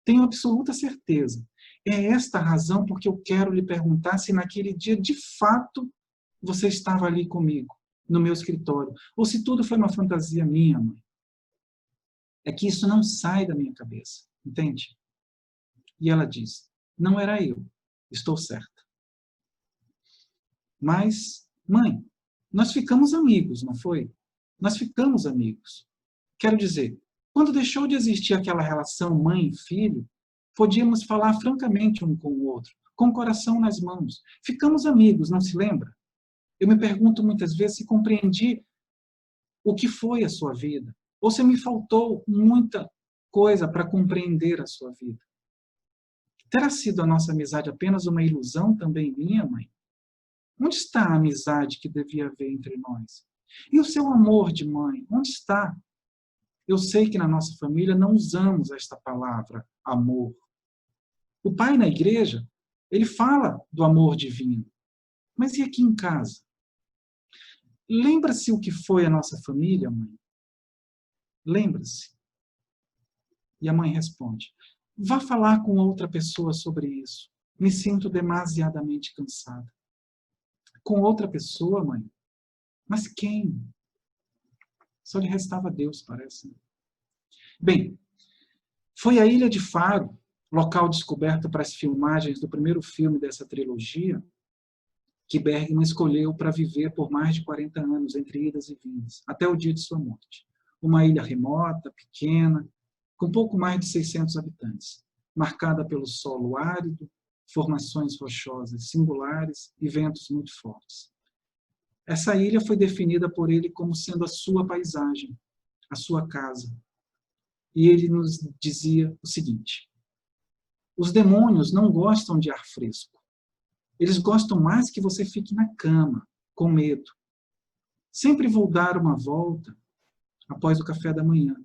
Tenho absoluta certeza. É esta a razão por que eu quero lhe perguntar se naquele dia, de fato, você estava ali comigo, no meu escritório, ou se tudo foi uma fantasia minha, mãe. É que isso não sai da minha cabeça, entende? E ela diz: não era eu, estou certa. Mas, mãe, nós ficamos amigos, não foi? Nós ficamos amigos. Quero dizer, quando deixou de existir aquela relação mãe e filho, podíamos falar francamente um com o outro, com o coração nas mãos. Ficamos amigos, não se lembra? Eu me pergunto muitas vezes se compreendi o que foi a sua vida, ou se me faltou muita coisa para compreender a sua vida. Terá sido a nossa amizade apenas uma ilusão também minha, mãe? Onde está a amizade que devia haver entre nós? E o seu amor de mãe, onde está? Eu sei que na nossa família não usamos esta palavra, amor. O pai na igreja, ele fala do amor divino. Mas e aqui em casa? Lembra-se o que foi a nossa família, mãe? Lembra-se? E a mãe responde: vá falar com outra pessoa sobre isso. Me sinto demasiadamente cansada. Com outra pessoa, mãe? Mas quem? Só lhe restava Deus, parece. Bem, foi a Ilha de Faro, local descoberto para as filmagens do primeiro filme dessa trilogia, que Bergman escolheu para viver por mais de 40 anos, entre idas e vindas, até o dia de sua morte. Uma ilha remota, pequena, com pouco mais de 600 habitantes, marcada pelo solo árido, formações rochosas singulares e ventos muito fortes. Essa ilha foi definida por ele como sendo a sua paisagem, a sua casa. E ele nos dizia o seguinte: os demônios não gostam de ar fresco. Eles gostam mais que você fique na cama, com medo. Sempre vou dar uma volta após o café da manhã.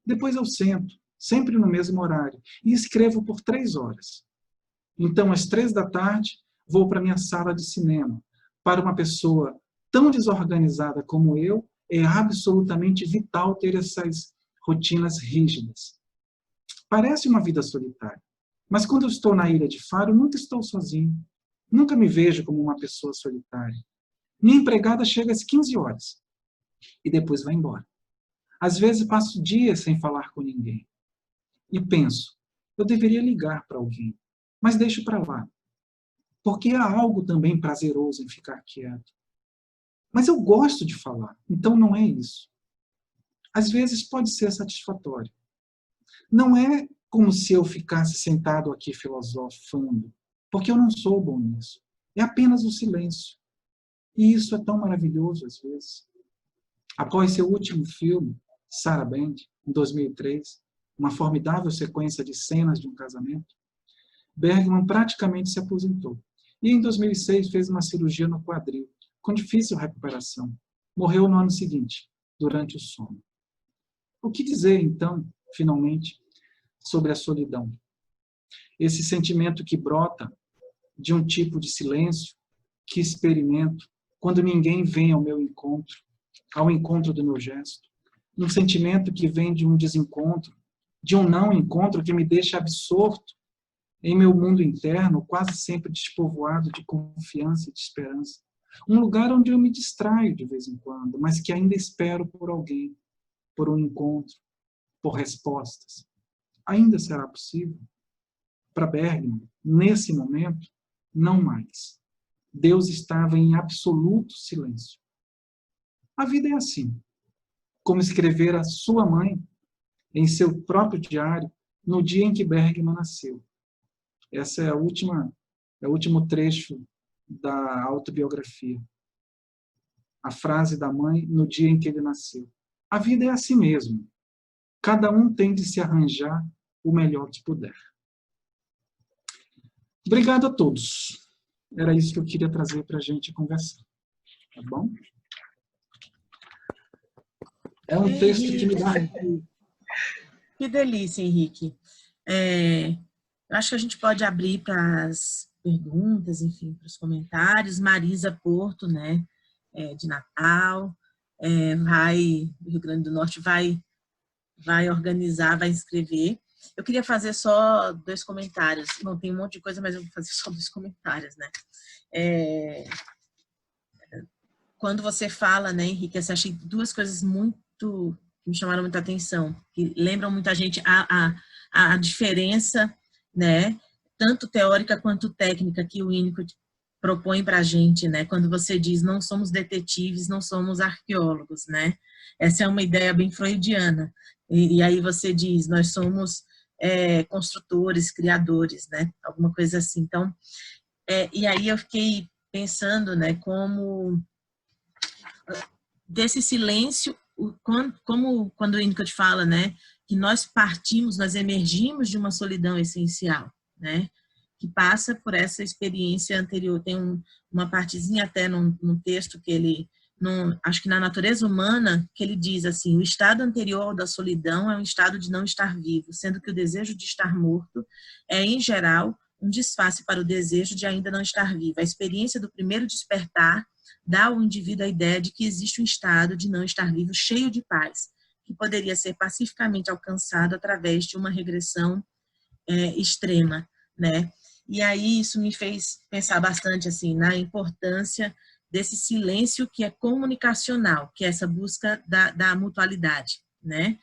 Depois eu sento, sempre no mesmo horário, e escrevo por 3 horas. Então, às 3 da tarde, vou para minha sala de cinema. Para uma pessoa tão desorganizada como eu, é absolutamente vital ter essas rotinas rígidas. Parece uma vida solitária, mas quando eu estou na Ilha de Faro, nunca estou sozinho. Nunca me vejo como uma pessoa solitária. Minha empregada chega às 15 horas e depois vai embora. Às vezes passo dias sem falar com ninguém. E penso, eu deveria ligar para alguém, mas deixo para lá. Porque há algo também prazeroso em ficar quieto. Mas eu gosto de falar, então não é isso. Às vezes pode ser satisfatório. Não é como se eu ficasse sentado aqui filosofando, porque eu não sou bom nisso. É apenas o silêncio. E isso é tão maravilhoso às vezes. Após seu último filme, Sarah Band, em 2003, uma formidável sequência de cenas de um casamento, Bergman praticamente se aposentou. E em 2006 fez uma cirurgia no quadril, com difícil recuperação. Morreu no ano seguinte, durante o sono. O que dizer, então, finalmente, sobre a solidão. Esse sentimento que brota de um tipo de silêncio que experimento quando ninguém vem ao encontro do meu gesto. Um sentimento que vem de um desencontro, de um não encontro que me deixa absorto em meu mundo interno, quase sempre despovoado de confiança e de esperança. Um lugar onde eu me distraio de vez em quando, mas que ainda espero por alguém, por um encontro, por respostas. Ainda será possível? Para Bergman, nesse momento, não mais. Deus estava em absoluto silêncio. A vida é assim. Como escrevera sua mãe em seu próprio diário no dia em que Bergman nasceu. Essa é o último trecho da autobiografia. A frase da mãe no dia em que ele nasceu. A vida é assim mesmo. Cada um tem de se arranjar o melhor que puder. Obrigado a todos. Era isso que eu queria trazer para a gente conversar. Tá bom? É um texto que me dá... Que delícia, Henrique. Eu acho que a gente pode abrir para as perguntas, enfim, para os comentários. Marisa Porto, né, de Natal, do Rio Grande do Norte, vai organizar, vai escrever. Eu queria fazer só 2 comentários. Não, tem um monte de coisa, mas eu vou fazer só 2 comentários, né? Quando você fala, né, Henrique, eu achei 2 coisas muito que me chamaram muita atenção, que lembram muita gente a diferença, né, tanto teórica quanto técnica que o Winnicott propõe para a gente, né, quando você diz não somos detetives, não somos arqueólogos, né, essa é uma ideia bem freudiana, e aí você diz, nós somos construtores, criadores, né, alguma coisa assim, então, e aí eu fiquei pensando, né, como desse silêncio, como quando o Winnicott fala, né, que nós emergimos de uma solidão essencial, né, que passa por essa experiência anterior. Tem uma partezinha até num texto que ele, acho que na Natureza Humana, que ele diz assim, o estado anterior da solidão é um estado de não estar vivo, sendo que o desejo de estar morto é, em geral, um disfarce para o desejo de ainda não estar vivo. A experiência do primeiro despertar dá ao indivíduo a ideia de que existe um estado de não estar vivo cheio de paz, que poderia ser pacificamente alcançado através de uma regressão extrema, né? E aí isso me fez pensar bastante assim na importância desse silêncio que é comunicacional, que é essa busca da mutualidade, né?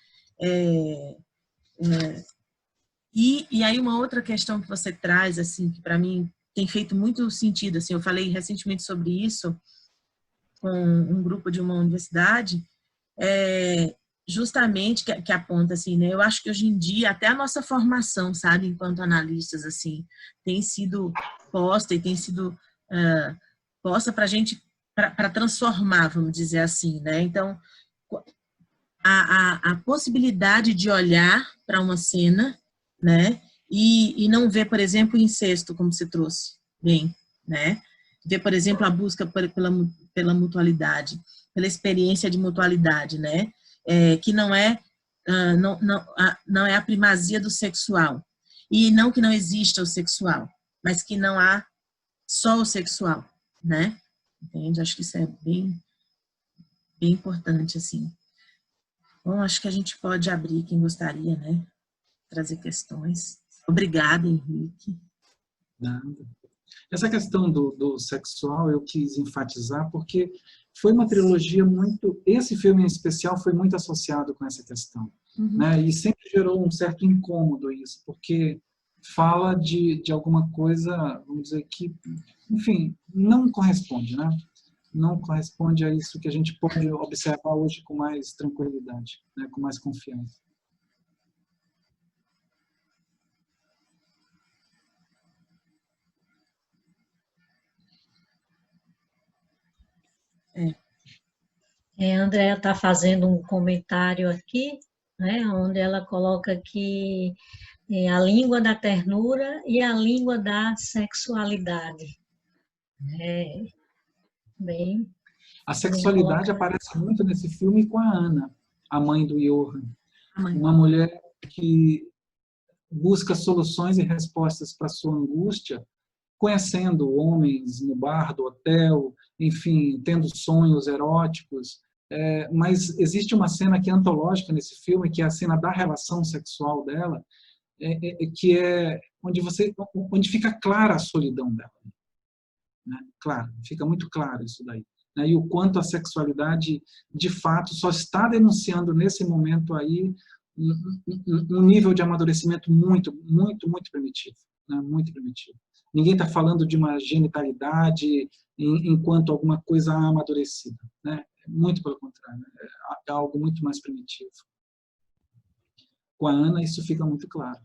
E aí uma outra questão que você traz, assim, que para mim tem feito muito sentido, assim, eu falei recentemente sobre isso com um grupo de uma universidade, justamente que aponta assim, né? Eu acho que hoje em dia até a nossa formação, sabe, enquanto analistas, assim, tem sido posta e tem sido posta para a gente, para transformar, vamos dizer assim, né? Então, a possibilidade de olhar para uma cena, né? E não ver, por exemplo, o incesto, como você trouxe bem, né? Ver, por exemplo, a busca pela mutualidade, pela experiência de mutualidade, né? Que não é a primazia do sexual. E não que não exista o sexual, mas que não há só o sexual, né? Entende? Acho que isso é bem, bem importante, assim. Bom, acho que a gente pode abrir, quem gostaria, né? Trazer questões. Obrigada, Henrique. Nada. Essa questão do sexual eu quis enfatizar porque foi uma trilogia muito... Esse filme em especial foi muito associado com essa questão. Né? E sempre gerou um certo incômodo isso, porque fala de alguma coisa, vamos dizer, que, enfim, não corresponde, né? Não corresponde a isso que a gente pode observar hoje com mais tranquilidade, né? Com mais confiança. A Andrea está fazendo um comentário aqui, né, onde ela coloca que a língua da ternura e a língua da sexualidade. Bem... A sexualidade aparece muito nesse filme com a Ana, a mãe do Johann. Uma mulher que busca soluções e respostas para sua angústia, conhecendo homens no bar do hotel, enfim, tendo sonhos eróticos. Mas existe uma cena que é antológica nesse filme, que é a cena da relação sexual dela, que é onde fica clara a solidão dela. Né? Claro, fica muito claro isso daí. Né? E o quanto a sexualidade, de fato, só está denunciando nesse momento aí um nível de amadurecimento muito, muito, muito primitivo. Né? Muito primitivo. Ninguém está falando de uma genitalidade enquanto alguma coisa amadurecida. Né? Muito pelo contrário. É algo muito mais primitivo. Com a Ana, isso fica muito claro.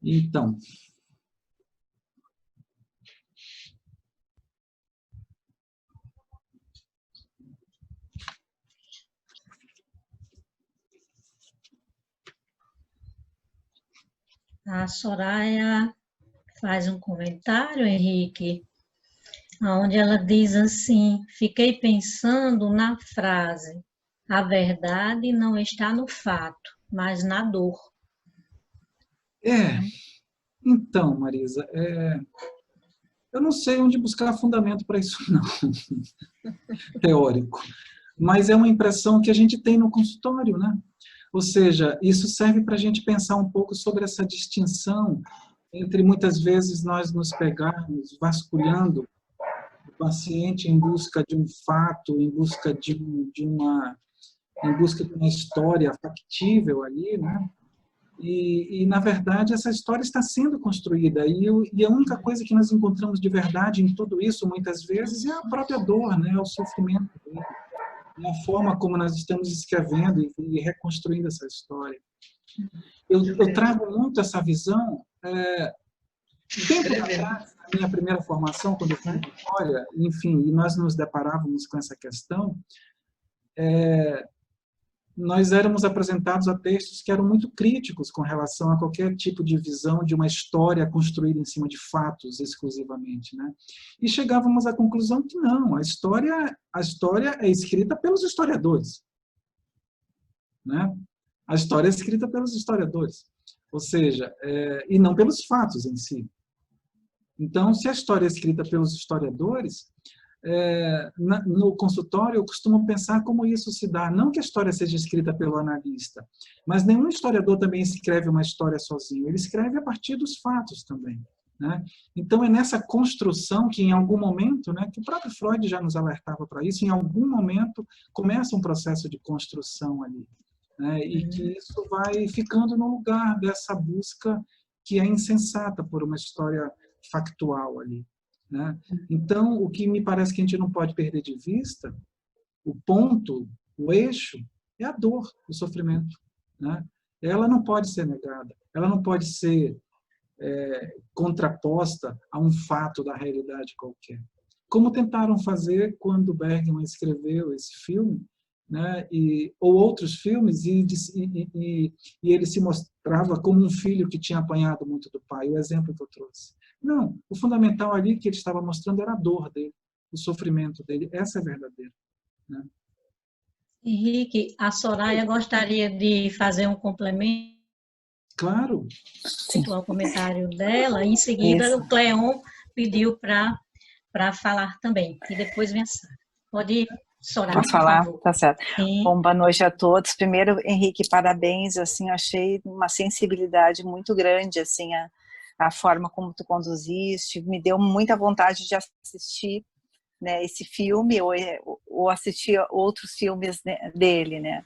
Então, a Soraya faz um comentário, Henrique, onde ela diz assim: fiquei pensando na frase, a verdade não está no fato, mas na dor. Então, Marisa, eu não sei onde buscar fundamento para isso, não, teórico. Mas é uma impressão que a gente tem no consultório, né? Ou seja, isso serve para a gente pensar um pouco sobre essa distinção entre, muitas vezes, nós nos pegarmos vasculhando o paciente em busca de um fato, em busca de uma história factível ali, né? E, na verdade, essa história está sendo construída. E a única coisa que nós encontramos de verdade em tudo isso, muitas vezes, é a própria dor, né? É o sofrimento dele. É a forma como nós estamos escrevendo e reconstruindo essa história. Eu trago muito essa visão. Tempo atrás, na minha primeira formação, quando eu fui de história, enfim, e nós nos deparávamos com essa questão, nós éramos apresentados a textos que eram muito críticos com relação a qualquer tipo de visão de uma história construída em cima de fatos exclusivamente, né? E chegávamos à conclusão que não, a história é escrita pelos historiadores, né? A história é escrita pelos historiadores, ou seja, e não pelos fatos em si. Então, se a história é escrita pelos historiadores, no consultório eu costumo pensar como isso se dá. Não que a história seja escrita pelo analista, mas nenhum historiador também escreve uma história sozinho. Ele escreve a partir dos fatos também. Né? Então é nessa construção que em algum momento, né, que o próprio Freud já nos alertava para isso, em algum momento começa um processo de construção ali. Né? E que isso vai ficando no lugar dessa busca que é insensata por uma história factual ali. Né? Então, o que me parece que a gente não pode perder de vista, o ponto, o eixo, é a dor, o sofrimento. Né? Ela não pode ser negada, ela não pode ser contraposta a um fato da realidade qualquer. Como tentaram fazer quando Bergman escreveu esse filme, né? Ou outros filmes, e ele se mostrava como um filho que tinha apanhado muito do pai, o exemplo que eu trouxe. Não, o fundamental ali que ele estava mostrando era a dor dele, o sofrimento dele, essa é verdadeira. Né? Henrique, a Soraya gostaria de fazer um complemento Claro. ao comentário dela, e em seguida o Cleon pediu para falar também, e depois vem a Sara. Pode ir, Soraya, posso falar? por favor. Tá certo. Sim. Bom, boa noite a todos. Primeiro, Henrique, parabéns, assim, eu achei uma sensibilidade muito grande, assim, a forma como tu conduziste, me deu muita vontade de assistir, né, esse filme, ou assistir outros filmes, né, dele, né.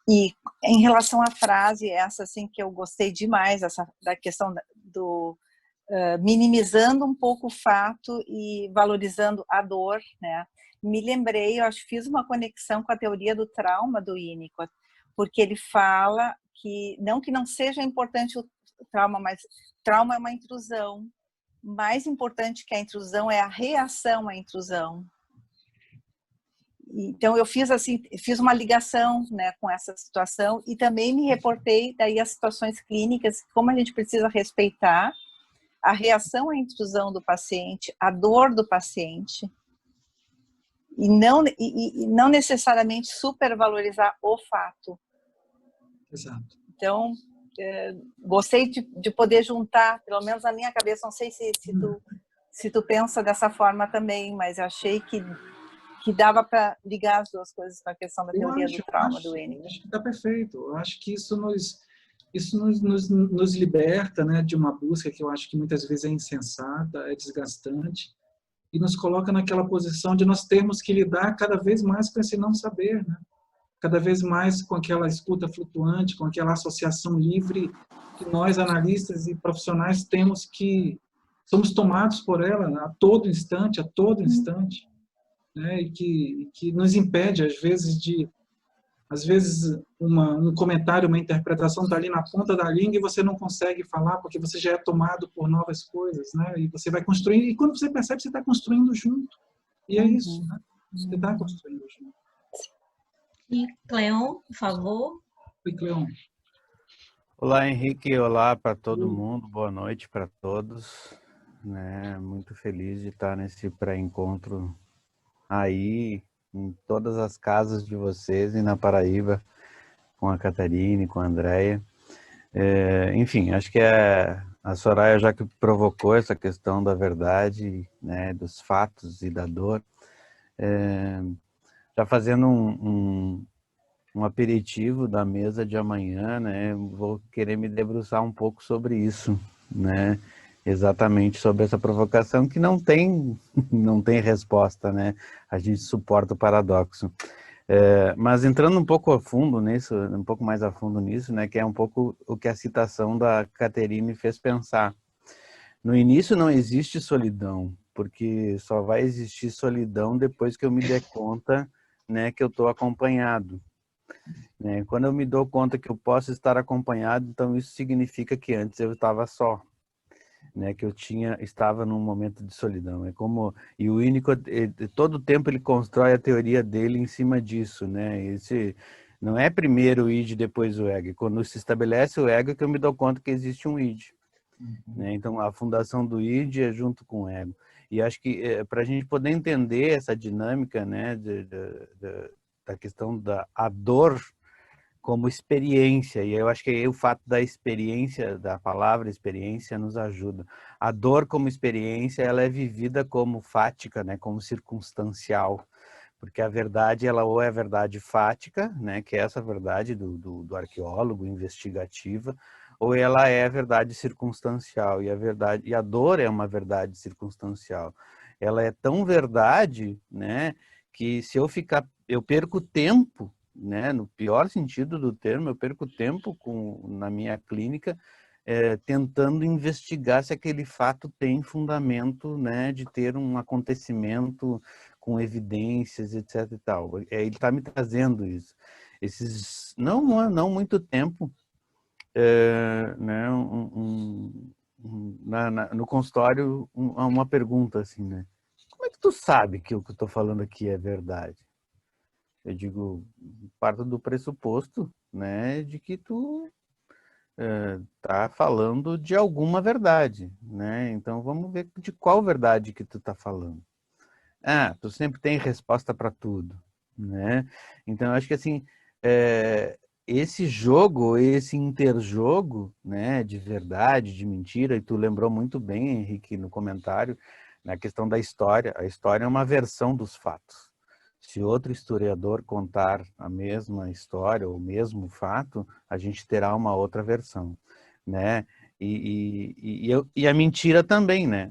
E em relação à frase, essa, assim, que eu gostei demais, essa da questão do minimizando um pouco o fato e valorizando a dor, né? Me lembrei, eu acho, fiz uma conexão com a teoria do trauma do Winnicott, porque ele fala que não seja importante o trauma, mas trauma é uma intrusão. Mais importante que a intrusão é a reação à intrusão. Então eu fiz assim, fiz uma ligação, né, com essa situação e também me reportei daí às situações clínicas, como a gente precisa respeitar a reação à intrusão do paciente, a dor do paciente, e não necessariamente supervalorizar o fato. Exato. Então, gostei de poder juntar, pelo menos na minha cabeça, não sei se tu pensa dessa forma também, mas eu achei que dava para ligar as duas coisas com a questão da teoria do trauma do Winnicott. Acho que está perfeito. Eu acho que isso nos liberta, né, de uma busca que eu acho que muitas vezes é insensata, é desgastante, e nos coloca naquela posição de nós termos que lidar cada vez mais com esse não saber, né? Cada vez mais com aquela escuta flutuante, com aquela associação livre que nós, analistas e profissionais, somos tomados por ela a todo instante, né? E que nos impede, às vezes um comentário, uma interpretação está ali na ponta da língua e você não consegue falar porque você já é tomado por novas coisas, né? E você vai construindo, e quando você percebe, você está construindo junto. E é isso, né? Você está construindo junto. E Cleon, por favor. Oi, Cleon. Olá, Henrique. Olá para todo mundo. Boa noite para todos. Né? Muito feliz de estar nesse pré-encontro aí, em todas as casas de vocês e na Paraíba, com a Catarine, com a Andréia. Enfim, acho que a Soraya já que provocou essa questão da verdade, né, dos fatos e da dor, já fazendo um aperitivo da mesa de amanhã, né, vou querer me debruçar um pouco sobre isso, né, exatamente sobre essa provocação que não tem resposta, né, a gente suporta o paradoxo. Mas entrando um pouco mais a fundo nisso, né, que é um pouco o que a citação da Caterine fez pensar. No início não existe solidão, porque só vai existir solidão depois que eu me der conta, né, que eu estou acompanhado. Né? Quando eu me dou conta que eu posso estar acompanhado, então isso significa que antes eu estava só. Né, que eu estava num momento de solidão. E o Winnicott, todo tempo ele constrói a teoria dele em cima disso, né? Esse não é primeiro o id, depois o ego. Quando se estabelece o ego é que eu me dou conta que existe um id. Né? Então a fundação do id é junto com o ego. E acho que para a gente poder entender essa dinâmica, né, da questão da dor como experiência, e eu acho que aí o fato da experiência, da palavra experiência, nos ajuda. A dor como experiência, ela é vivida como fática, né, como circunstancial, porque a verdade, ela ou é a verdade fática, né, que é essa verdade do arqueólogo, investigativa, ou ela é a verdade circunstancial, e a dor é uma verdade circunstancial. Ela é tão verdade, né, que se eu perco tempo, né, no pior sentido do termo, eu perco tempo na minha clínica tentando investigar se aquele fato tem fundamento, né, de ter um acontecimento com evidências, etc. e tal. Ele está me trazendo isso. Não muito tempo, né, no consultório, uma pergunta assim, né? Como é que tu sabe que o que eu estou falando aqui é verdade? Eu digo, parto do pressuposto, né, de que tu tá falando de alguma verdade, né? Então vamos ver de qual verdade que tu tá falando. Tu sempre tem resposta para tudo, né? Então eu acho que assim, esse jogo, esse interjogo, né, de verdade, de mentira, e tu lembrou muito bem, Henrique, no comentário, na questão da história. A história é uma versão dos fatos. Se outro historiador contar a mesma história, ou o mesmo fato, a gente terá uma outra versão, né? E a mentira também, né?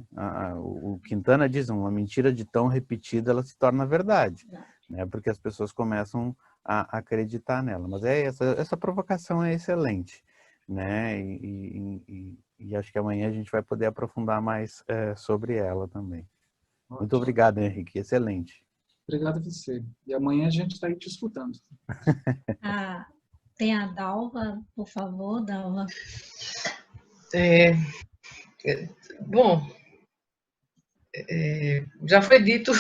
O Quintana diz, uma mentira de tão repetida, ela se torna verdade, né? Porque as pessoas começam a acreditar nela. Mas essa provocação é excelente, né? E acho que amanhã a gente vai poder aprofundar mais sobre ela também. Ótimo. Muito obrigado, Henrique. Excelente. Obrigado a você. E amanhã a gente está aí te escutando. Tem a Dalva, por favor, Dalva. Bom, já foi dito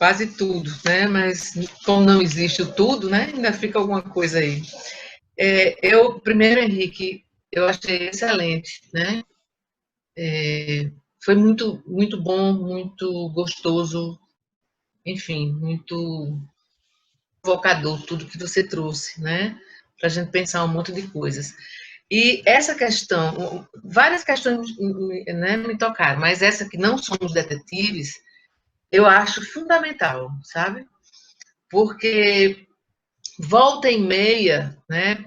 quase tudo, né? Mas como não existe o tudo, né? Ainda fica alguma coisa aí. Primeiro, Henrique, eu achei excelente, né? Foi muito, muito bom, muito gostoso, enfim, muito provocador tudo que você trouxe, né? Para a gente pensar um monte de coisas. E essa questão, várias questões, né, me tocaram, mas essa que não somos detetives, eu acho fundamental, sabe? Porque volta e meia, né,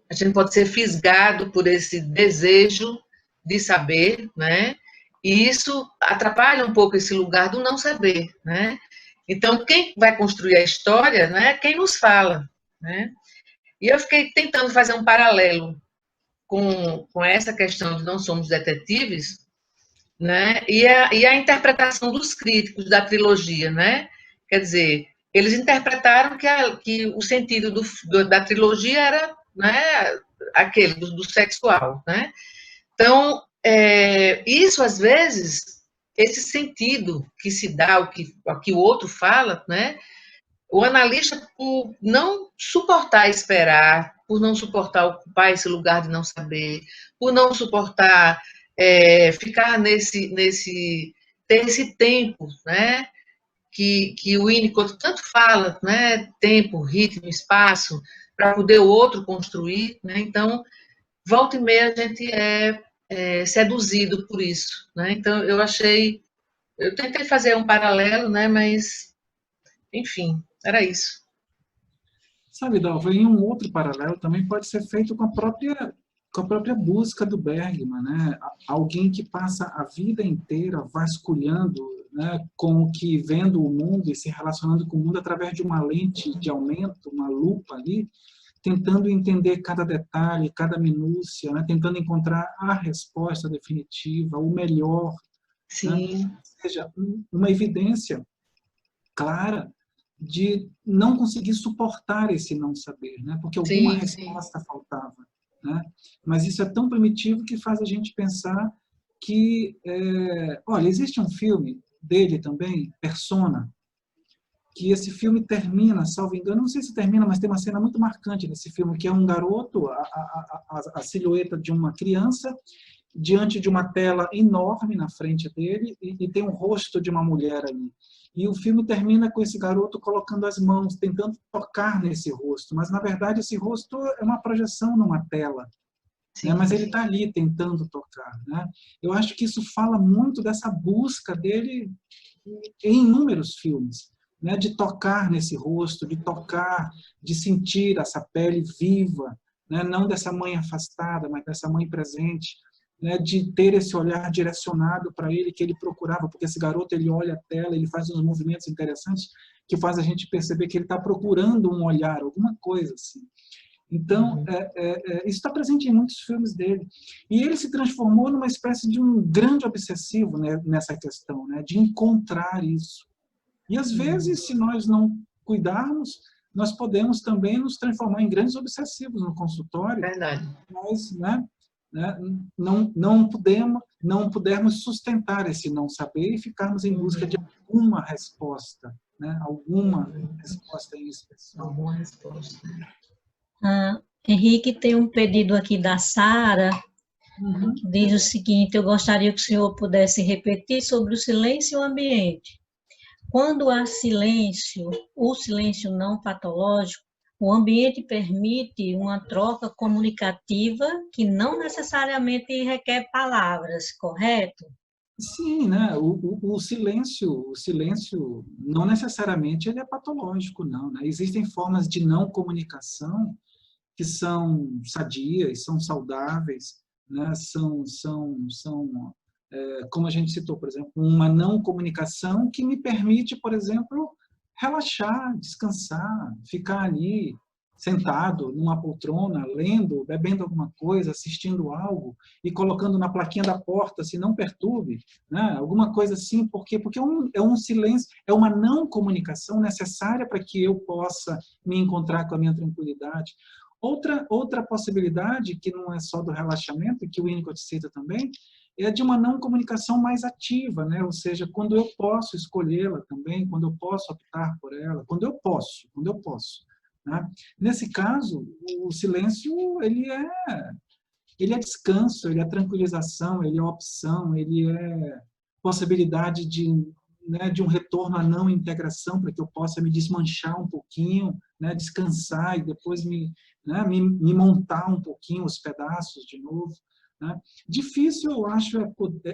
a gente pode ser fisgado por esse desejo de saber, né? E isso atrapalha um pouco esse lugar do não saber, né? Então, quem vai construir a história, né, é quem nos fala, né? E eu fiquei tentando fazer um paralelo com essa questão de não somos detetives, né? E a interpretação dos críticos da trilogia, né? Quer dizer, eles interpretaram que o sentido da trilogia era, né, aquele do sexual, né? Então, isso às vezes, esse sentido que se dá ao que o outro fala, né? O analista, por não suportar esperar, por não suportar ocupar esse lugar de não saber, por não suportar ficar ter esse tempo, né, que o Winnicott tanto fala, né, tempo, ritmo, espaço, para poder o outro construir, né, então, volta e meia a gente é seduzido por isso, né, então eu tentei fazer um paralelo, né, mas, enfim, era isso. Sabe, Dalva, em um outro paralelo também pode ser feito com a própria busca do Bergman, né? Alguém que passa a vida inteira vasculhando, né, com o que vendo o mundo e se relacionando com o mundo através de uma lente de aumento, uma lupa ali, tentando entender cada detalhe, cada minúcia, né? Tentando encontrar a resposta definitiva, o melhor, Sim. né? Ou seja, uma evidência clara de não conseguir suportar esse não saber, né? Porque alguma resposta faltava, né? Mas isso é tão primitivo que faz a gente pensar que, olha, existe um filme dele também, Persona, que esse filme termina, salvo engano, não sei se termina, mas tem uma cena muito marcante nesse filme, que é um garoto, a silhueta de uma criança, diante de uma tela enorme na frente dele e tem um rosto de uma mulher ali. E o filme termina com esse garoto colocando as mãos, tentando tocar nesse rosto, mas na verdade esse rosto é uma projeção numa tela, né? Mas ele está ali tentando tocar, né? Eu acho que isso fala muito dessa busca dele em inúmeros filmes, né? De tocar nesse rosto, de tocar, de sentir essa pele viva, né? Não dessa mãe afastada, mas dessa mãe presente, né, de ter esse olhar direcionado para ele que ele procurava, porque esse garoto ele olha a tela, ele faz uns movimentos interessantes que faz a gente perceber que ele está procurando um olhar, alguma coisa assim. Então, isso está presente em muitos filmes dele. E ele se transformou numa espécie de um grande obsessivo, né, nessa questão, né, de encontrar isso. E às vezes, se nós não cuidarmos, nós podemos também nos transformar em grandes obsessivos no consultório. Verdade. Mas, né, não pudermos sustentar esse não saber e ficarmos em busca de alguma resposta, né? Alguma resposta em especial. Alguma resposta. Henrique, tem um pedido aqui da Sara, que diz o seguinte: eu gostaria que o senhor pudesse repetir sobre o silêncio e o ambiente. Quando há silêncio, o silêncio não patológico, o ambiente permite uma troca comunicativa que não necessariamente requer palavras, correto? Sim, né? O silêncio não necessariamente ele é patológico, não, né? Existem formas de não comunicação que são sadias, são saudáveis, né? Como a gente citou, por exemplo, uma não comunicação que me permite, por exemplo, relaxar, descansar, ficar ali sentado numa poltrona, lendo, bebendo alguma coisa, assistindo algo e colocando na plaquinha da porta, se não perturbe, né? Alguma coisa assim, porque é um silêncio, é uma não comunicação necessária para que eu possa me encontrar com a minha tranquilidade. Outra possibilidade, que não é só do relaxamento, que o Winnicott cita também, é de uma não comunicação mais ativa, né? Ou seja, quando eu posso escolhê-la também, quando eu posso optar por ela, quando eu posso, né? Nesse caso, o silêncio, ele é descanso, ele é tranquilização, ele é opção, ele é possibilidade de, né, de um retorno à não integração, para que eu possa me desmanchar um pouquinho, né, descansar e depois me montar um pouquinho os pedaços de novo. Né? Difícil, eu acho,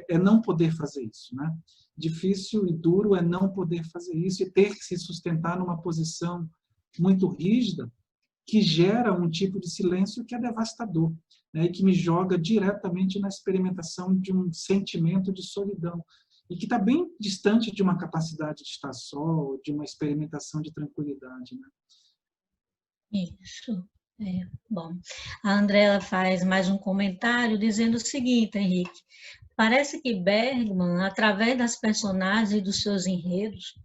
é não poder fazer isso. Né? Difícil e duro é não poder fazer isso e ter que se sustentar numa posição muito rígida, que gera um tipo de silêncio que é devastador, né? E que me joga diretamente na experimentação de um sentimento de solidão, e que está bem distante de uma capacidade de estar só, de uma experimentação de tranquilidade. Né? Isso. Bom, a Andrea faz mais um comentário dizendo o seguinte, Henrique: parece que Bergman, através das personagens e dos seus enredos,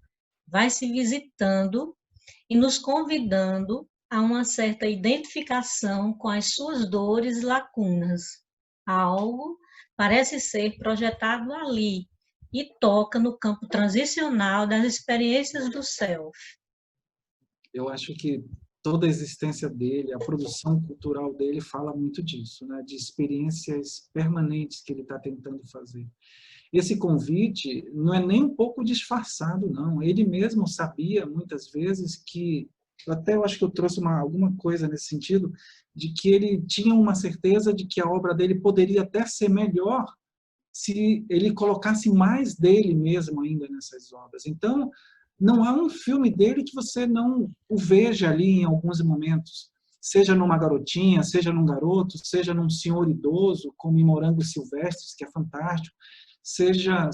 vai se visitando e nos convidando a uma certa identificação com as suas dores e lacunas. Algo parece ser projetado ali e toca no campo transicional das experiências do self. Eu acho que toda a existência dele, a produção cultural dele fala muito disso, né? De experiências permanentes que ele está tentando fazer. Esse convite não é nem um pouco disfarçado, não. Ele mesmo sabia, muitas vezes, que... eu acho que eu trouxe alguma coisa nesse sentido, de que ele tinha uma certeza de que a obra dele poderia até ser melhor se ele colocasse mais dele mesmo ainda nessas obras. Então, não há um filme dele que você não o veja ali em alguns momentos, seja numa garotinha, seja num garoto, seja num senhor idoso, como em Morangos Silvestres, que é fantástico, seja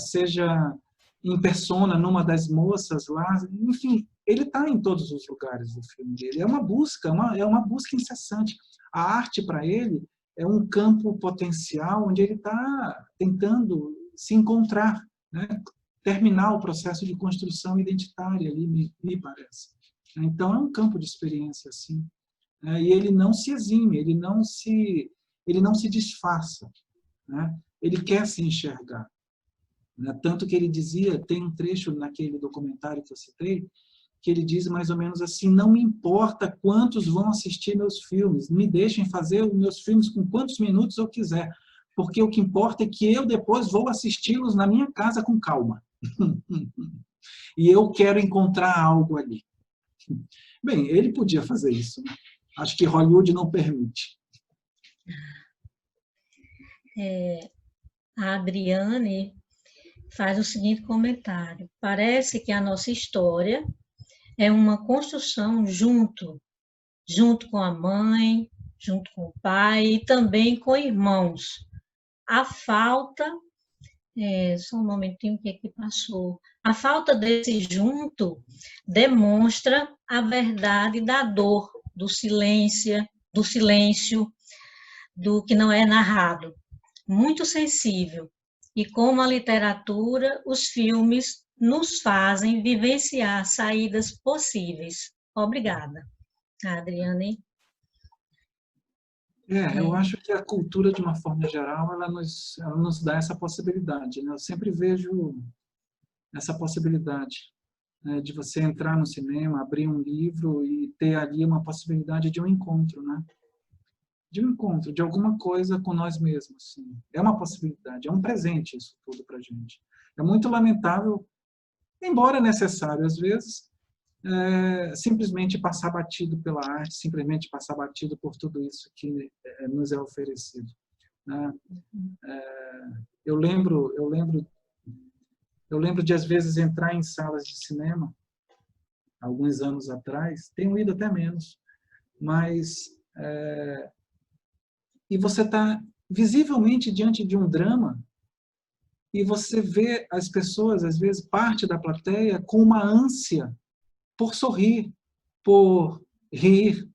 em persona, numa das moças lá, enfim, ele está em todos os lugares do filme dele. É uma busca incessante. A arte, para ele, é um campo potencial onde ele está tentando se encontrar, né? Terminar o processo de construção identitária ali, me parece. Então, é um campo de experiência, assim. E ele não se exime, ele não se disfarça. Né? Ele quer se enxergar. Tanto que ele dizia, tem um trecho naquele documentário que eu citei, que ele diz mais ou menos assim: não me importa quantos vão assistir meus filmes, me deixem fazer os meus filmes com quantos minutos eu quiser, porque o que importa é que eu depois vou assisti-los na minha casa com calma. E eu quero encontrar algo ali. Bem, ele podia fazer isso, né? Acho que Hollywood não permite. A Adriane faz o seguinte comentário: parece que a nossa história é uma construção junto com a mãe, junto com o pai e também com irmãos. A falta, só um momentinho, o que é que passou? A falta desse junto demonstra a verdade da dor, do silêncio, do que não é narrado. Muito sensível. E como a literatura, os filmes nos fazem vivenciar saídas possíveis. Obrigada. Adriane? Eu acho que a cultura, de uma forma geral, ela nos dá essa possibilidade. Né? Eu sempre vejo essa possibilidade, né, de você entrar no cinema, abrir um livro e ter ali uma possibilidade de um encontro, né? De um encontro, de alguma coisa com nós mesmos. Assim. É uma possibilidade, é um presente isso tudo para a gente. É muito lamentável, embora necessário às vezes, simplesmente passar batido pela arte, simplesmente passar batido por tudo isso que nos é oferecido. Né? Eu lembro de, às vezes, entrar em salas de cinema, alguns anos atrás, tenho ido até menos, mas... e você está visivelmente diante de um drama e você vê as pessoas, às vezes, parte da plateia, com uma ânsia por sorrir, por rir,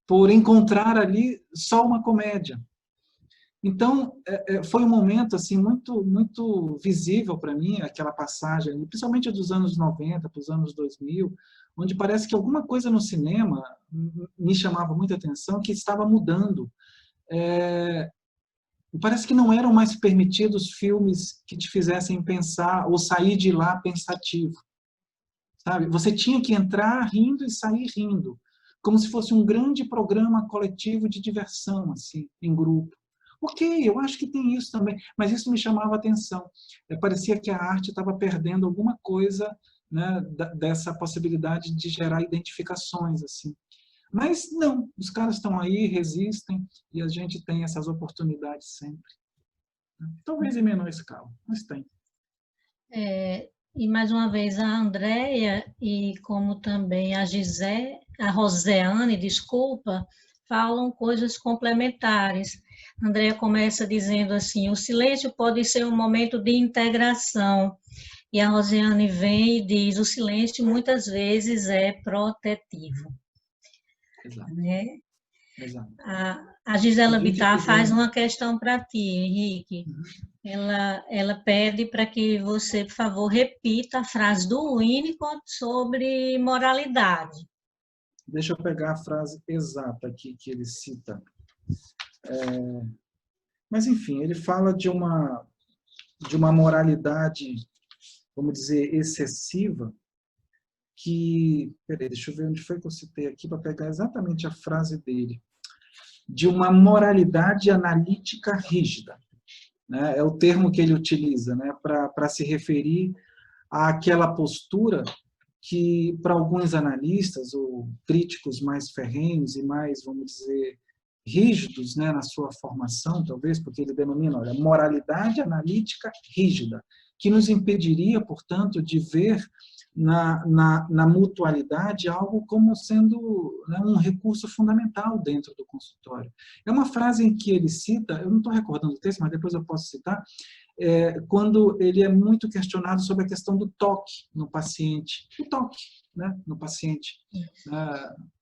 por encontrar ali só uma comédia. Então, foi um momento assim, muito, muito visível para mim, aquela passagem, principalmente dos anos 90 para os anos 2000, onde parece que alguma coisa no cinema me chamava muita atenção, que estava mudando. Parece que não eram mais permitidos filmes que te fizessem pensar ou sair de lá pensativo. Sabe? Você tinha que entrar rindo e sair rindo, como se fosse um grande programa coletivo de diversão, assim, em grupo. Ok, eu acho que tem isso também, mas isso me chamava a atenção. Parecia que a arte estava perdendo alguma coisa, né, dessa possibilidade de gerar identificações, assim. Mas não, os caras estão aí, resistem, e a gente tem essas oportunidades sempre. Talvez em menor escala, mas tem. E mais uma vez a Andréia e como também a Roseane, desculpa, falam coisas complementares. A Andréia começa dizendo assim, o silêncio pode ser um momento de integração. E a Roseane vem e diz, o silêncio muitas vezes é protetivo. Exato. Né? Exato. A Gisela Bittar faz uma questão para ti, Henrique. Ela pede para que você, por favor, repita a frase do Winnicott sobre moralidade. Deixa eu pegar a frase exata aqui que ele cita. Mas, enfim, ele fala de uma moralidade, vamos dizer, excessiva, que... Peraí, deixa eu ver onde foi que eu citei aqui para pegar exatamente a frase dele. De uma moralidade analítica rígida. Né? É o termo que ele utiliza, né? Para se referir àquela postura que, para alguns analistas ou críticos mais ferrenhos e mais, vamos dizer, rígidos, né, na sua formação, talvez, porque ele denomina, olha, moralidade analítica rígida, que nos impediria, portanto, de ver na mutualidade algo como sendo, né, um recurso fundamental dentro do consultório. É uma frase em que ele cita, eu não estou recordando o texto, mas depois eu posso citar, quando ele é muito questionado sobre a questão do toque no paciente, o toque, né, no paciente,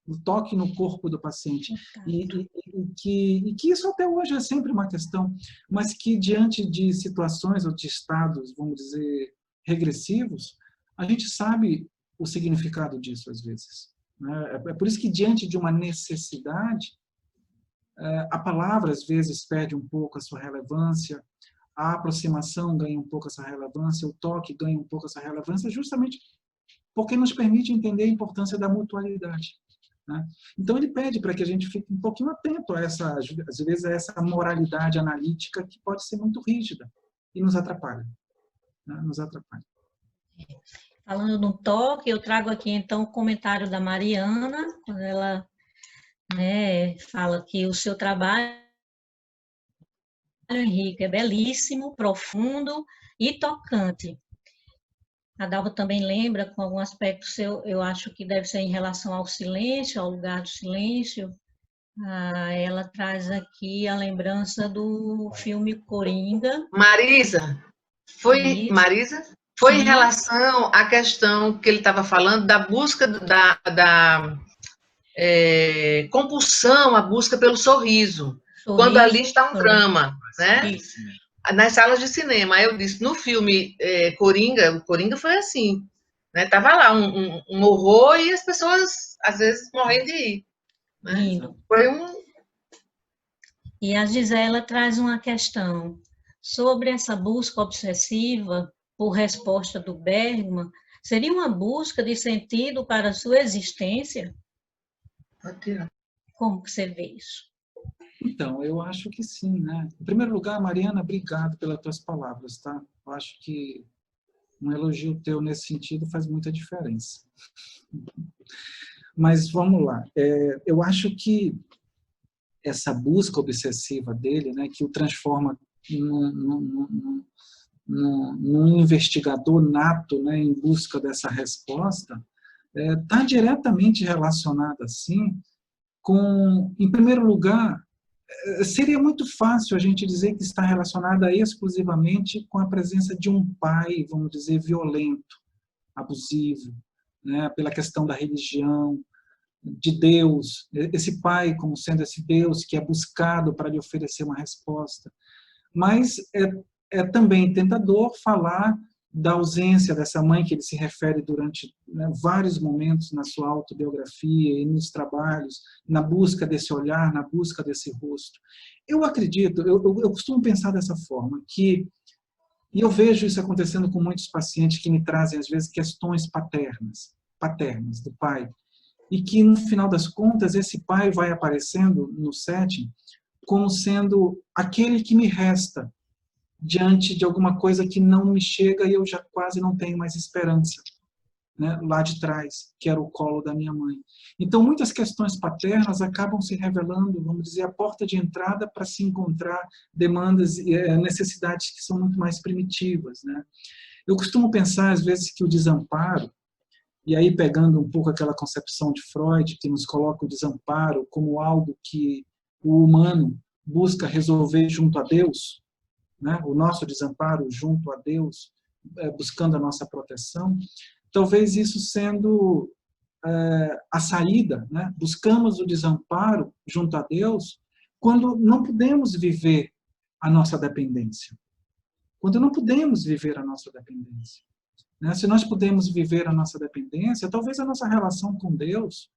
o toque no corpo do paciente, e que isso até hoje é sempre uma questão, mas que diante de situações ou de estados, vamos dizer, regressivos, a gente sabe o significado disso às vezes. Né? É por isso que diante de uma necessidade, a palavra às vezes perde um pouco a sua relevância, a aproximação ganha um pouco essa relevância, o toque ganha um pouco essa relevância, justamente porque nos permite entender a importância da mutualidade. Né? Então ele pede para que a gente fique um pouquinho atento a essa, às vezes, a essa moralidade analítica que pode ser muito rígida e nos atrapalha. Né? Nos atrapalha. Falando no toque, eu trago aqui então o comentário da Mariana, quando ela, né, fala que o seu trabalho, Henrique, é belíssimo, profundo e tocante. A Dalva também lembra, com algum aspecto seu, eu acho que deve ser em relação ao silêncio, ao lugar do silêncio. Ela traz aqui a lembrança do filme Coringa. Marisa, foi em relação à questão que ele estava falando da busca da compulsão, a busca pelo sorriso, quando ali está um drama, né? Isso. Nas salas de cinema. Aí eu disse, no filme Coringa, o Coringa foi assim, né? Tava lá um horror e as pessoas às vezes morrendo de ir. Né? Foi E a Gisela traz uma questão sobre essa busca obsessiva por resposta do Bergman. Seria uma busca de sentido para a sua existência? Como que você vê isso? Então, eu acho que sim, né? Em primeiro lugar, Mariana, obrigado pelas tuas palavras, tá? Eu acho que um elogio teu nesse sentido faz muita diferença. Mas vamos lá. Eu acho que essa busca obsessiva dele, né, que o transforma num investigador nato, né, em busca dessa resposta, está diretamente relacionada, assim, com, em primeiro lugar, seria muito fácil a gente dizer que está relacionada exclusivamente com a presença de um pai, vamos dizer, violento, abusivo, né, pela questão da religião, de Deus, esse pai como sendo esse Deus que é buscado para lhe oferecer uma resposta. Mas é também tentador falar da ausência dessa mãe que ele se refere durante, né, vários momentos na sua autobiografia e nos trabalhos, na busca desse olhar, na busca desse rosto. Eu acredito, eu costumo pensar dessa forma, e eu vejo isso acontecendo com muitos pacientes que me trazem, às vezes, questões paternas do pai, e que, no final das contas, esse pai vai aparecendo no setting como sendo aquele que me resta diante de alguma coisa que não me chega e eu já quase não tenho mais esperança, né, lá de trás, que era o colo da minha mãe. Então, muitas questões paternas acabam se revelando, vamos dizer, a porta de entrada para se encontrar demandas e necessidades que são muito mais primitivas, né? Eu costumo pensar, às vezes, que o desamparo, e aí pegando um pouco aquela concepção de Freud, que nos coloca o desamparo como algo que o humano busca resolver junto a Deus, né? O nosso desamparo junto a Deus, buscando a nossa proteção, talvez isso sendo a saída, né? Buscamos o desamparo junto a Deus quando não podemos viver a nossa dependência. Quando não podemos viver a nossa dependência. Né? Se nós podemos viver a nossa dependência, talvez a nossa relação com Deus,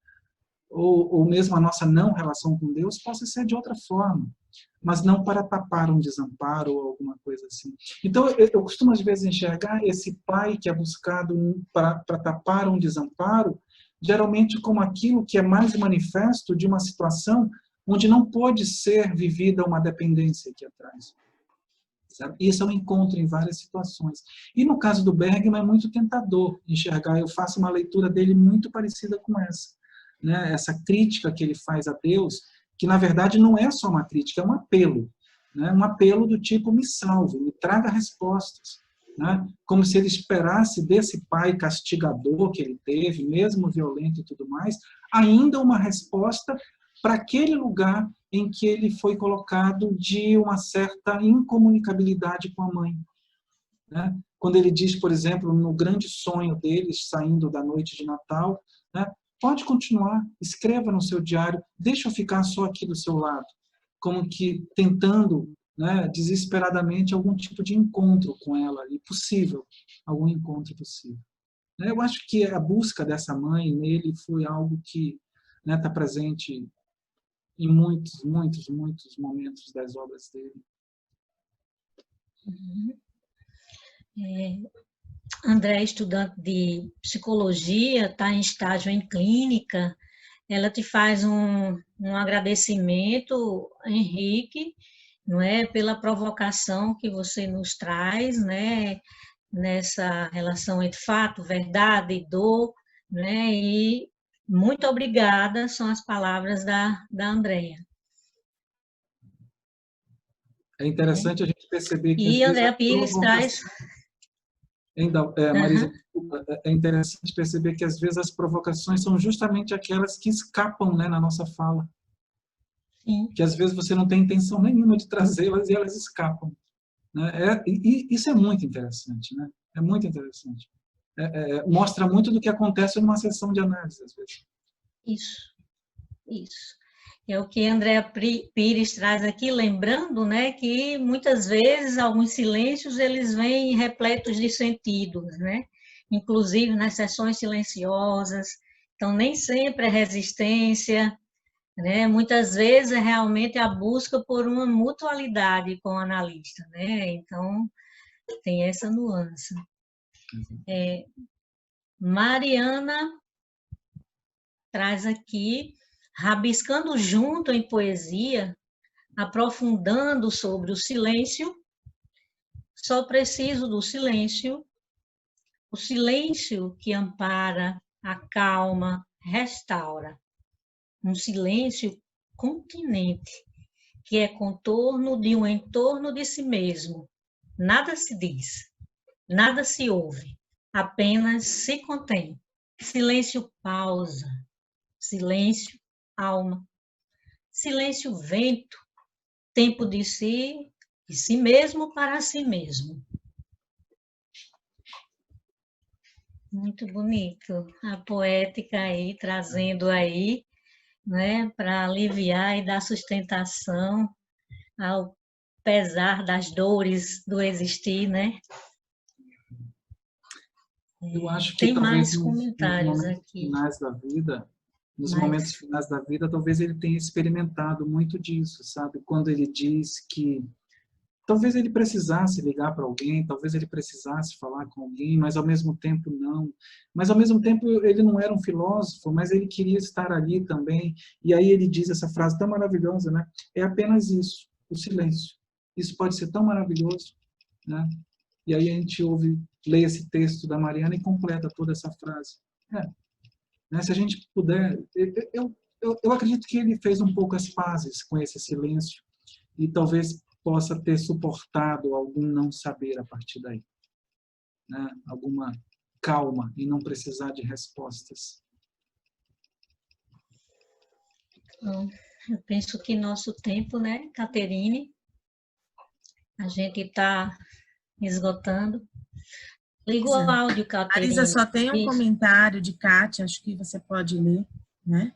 ou mesmo a nossa não relação com Deus, possa ser de outra forma, mas não para tapar um desamparo ou alguma coisa assim. Então, eu costumo às vezes enxergar esse pai que é buscado para tapar um desamparo, geralmente como aquilo que é mais manifesto de uma situação onde não pode ser vivida uma dependência aqui atrás. Sabe? Isso eu encontro em várias situações. E no caso do Bergman é muito tentador enxergar, eu faço uma leitura dele muito parecida com essa. Né? Essa crítica que ele faz a Deus, que na verdade não é só uma crítica, é um apelo. Né? Um apelo do tipo, me salve, me traga respostas. Né? Como se ele esperasse desse pai castigador que ele teve, mesmo violento e tudo mais, ainda uma resposta para aquele lugar em que ele foi colocado de uma certa incomunicabilidade com a mãe. Né? Quando ele diz, por exemplo, no grande sonho deles, saindo da noite de Natal, né? Pode continuar, escreva no seu diário, deixa eu ficar só aqui do seu lado, como que tentando, né, desesperadamente algum tipo de encontro com ela, e possível, algum encontro possível. Eu acho que a busca dessa mãe nele foi algo que está presente em muitos momentos das obras dele. André, estudante de psicologia, está em estágio em clínica, ela te faz um agradecimento, Henrique, não é, pela provocação que você nos traz, né, nessa relação entre fato, verdade e dor, né, e muito obrigada, são as palavras da Andréa. É interessante a gente perceber que... E Andréa Pires traz... Marisa, é interessante perceber que às vezes as provocações são justamente aquelas que escapam, né, na nossa fala. Sim. Que às vezes você não tem intenção nenhuma de trazê-las e elas escapam. Né? Isso é muito interessante, né? É muito interessante. Mostra muito do que acontece numa sessão de análise, às vezes. Isso. É o que Andréa Pires traz aqui, lembrando, né, que muitas vezes alguns silêncios eles vêm repletos de sentidos, né? Inclusive nas sessões silenciosas. Então, nem sempre é resistência, né? Muitas vezes é realmente a busca por uma mutualidade com o analista, né? Então, tem essa nuance. Mariana traz aqui, rabiscando junto em poesia, aprofundando sobre o silêncio, só preciso do silêncio, o silêncio que ampara, acalma, restaura. Um silêncio continente, que é contorno de um entorno de si mesmo. Nada se diz, nada se ouve, apenas se contém. Silêncio pausa, silêncio alma, silêncio vento, tempo de si mesmo para si mesmo. Muito bonito, a poética aí, trazendo aí, né, para aliviar e dar sustentação ao pesar das dores do existir, né? Eu acho que Tem talvez mais comentários momentos aqui. finais da vida, nos Mas- momentos finais da vida, talvez ele tenha experimentado muito disso, sabe? Quando ele diz que talvez ele precisasse ligar para alguém, talvez ele precisasse falar com alguém, mas ao mesmo tempo não. Mas ao mesmo tempo ele não era um filósofo, mas ele queria estar ali também. E aí ele diz essa frase tão maravilhosa, né? É apenas isso, o silêncio. Isso pode ser tão maravilhoso, né? E aí a gente lê esse texto da Mariana e completa toda essa frase. Né? Se a gente puder, eu acredito que ele fez um pouco as pazes com esse silêncio e talvez possa ter suportado algum não saber a partir daí, né? Alguma calma e não precisar de respostas. Então, eu penso que nosso tempo, né, Caterine, a gente está esgotando. Liga o áudio, Caterine. Marisa, só tem um Isso. comentário de Kátia, acho que você pode ler, né?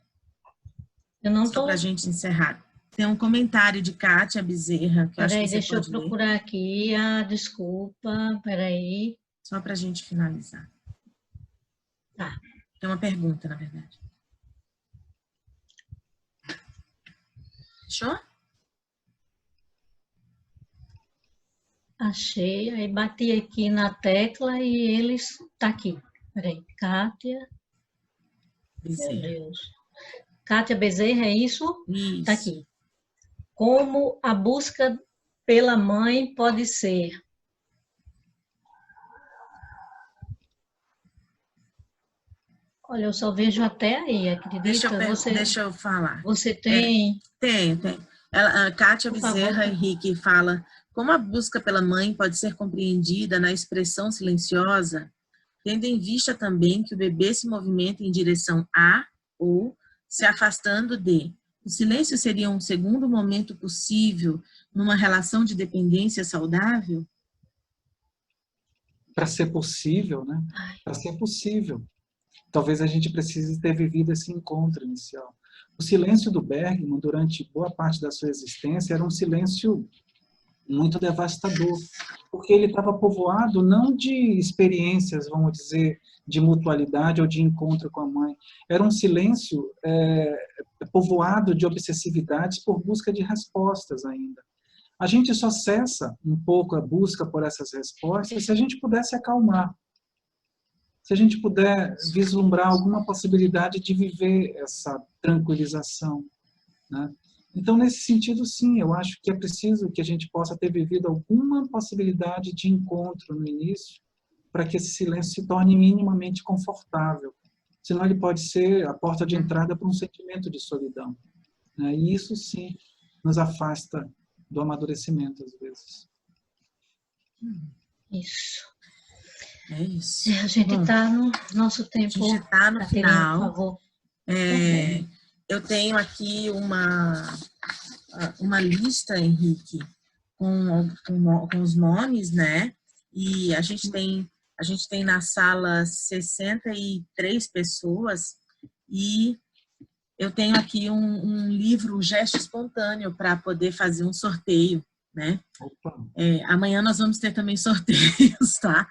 Eu não Só estou... para a gente encerrar. Tem um comentário de Kátia Bezerra, que eu acho que Peraí, você deixa eu pode ler. procurar aqui. Ah, desculpa, peraí. Só para a gente finalizar. Tá. Tem uma pergunta, na verdade. Fechou? Achei, aí bati aqui na tecla e eles... Tá aqui. Peraí, Kátia... Meu Bezerra. Deus. Kátia Bezerra, é isso? Isso. Tá aqui. Como a busca pela mãe pode ser? Olha, eu só vejo até aí, acredita? Deixa eu falar. Você tem... Tem. A Kátia Por favor. Bezerra Henrique fala: como a busca pela mãe pode ser compreendida na expressão silenciosa, tendo em vista também que o bebê se movimenta em direção a ou se afastando de. O silêncio seria um segundo momento possível numa relação de dependência saudável? Para ser possível, né? Para ser possível, talvez a gente precise ter vivido esse encontro inicial. O silêncio do Bergman, durante boa parte da sua existência, era um silêncio muito devastador, porque ele estava povoado não de experiências, vamos dizer, de mutualidade ou de encontro com a mãe. Era um silêncio povoado de obsessividades por busca de respostas ainda. A gente só cessa um pouco a busca por essas respostas se a gente pudesse acalmar, se a gente puder vislumbrar alguma possibilidade de viver essa tranquilização, né? Então, nesse sentido, sim, eu acho que é preciso que a gente possa ter vivido alguma possibilidade de encontro no início para que esse silêncio se torne minimamente confortável. Senão ele pode ser a porta de entrada para um sentimento de solidão, né? E isso, sim, nos afasta do amadurecimento, às vezes. Isso. É isso. A gente está no nosso tempo. A gente está no Caterine, final. por favor. Eu tenho aqui uma lista, Henrique, com os nomes, né? E a gente tem na sala 63 pessoas e eu tenho aqui um livro Gesto Espontâneo para poder fazer um sorteio, né? Amanhã nós vamos ter também sorteios, tá?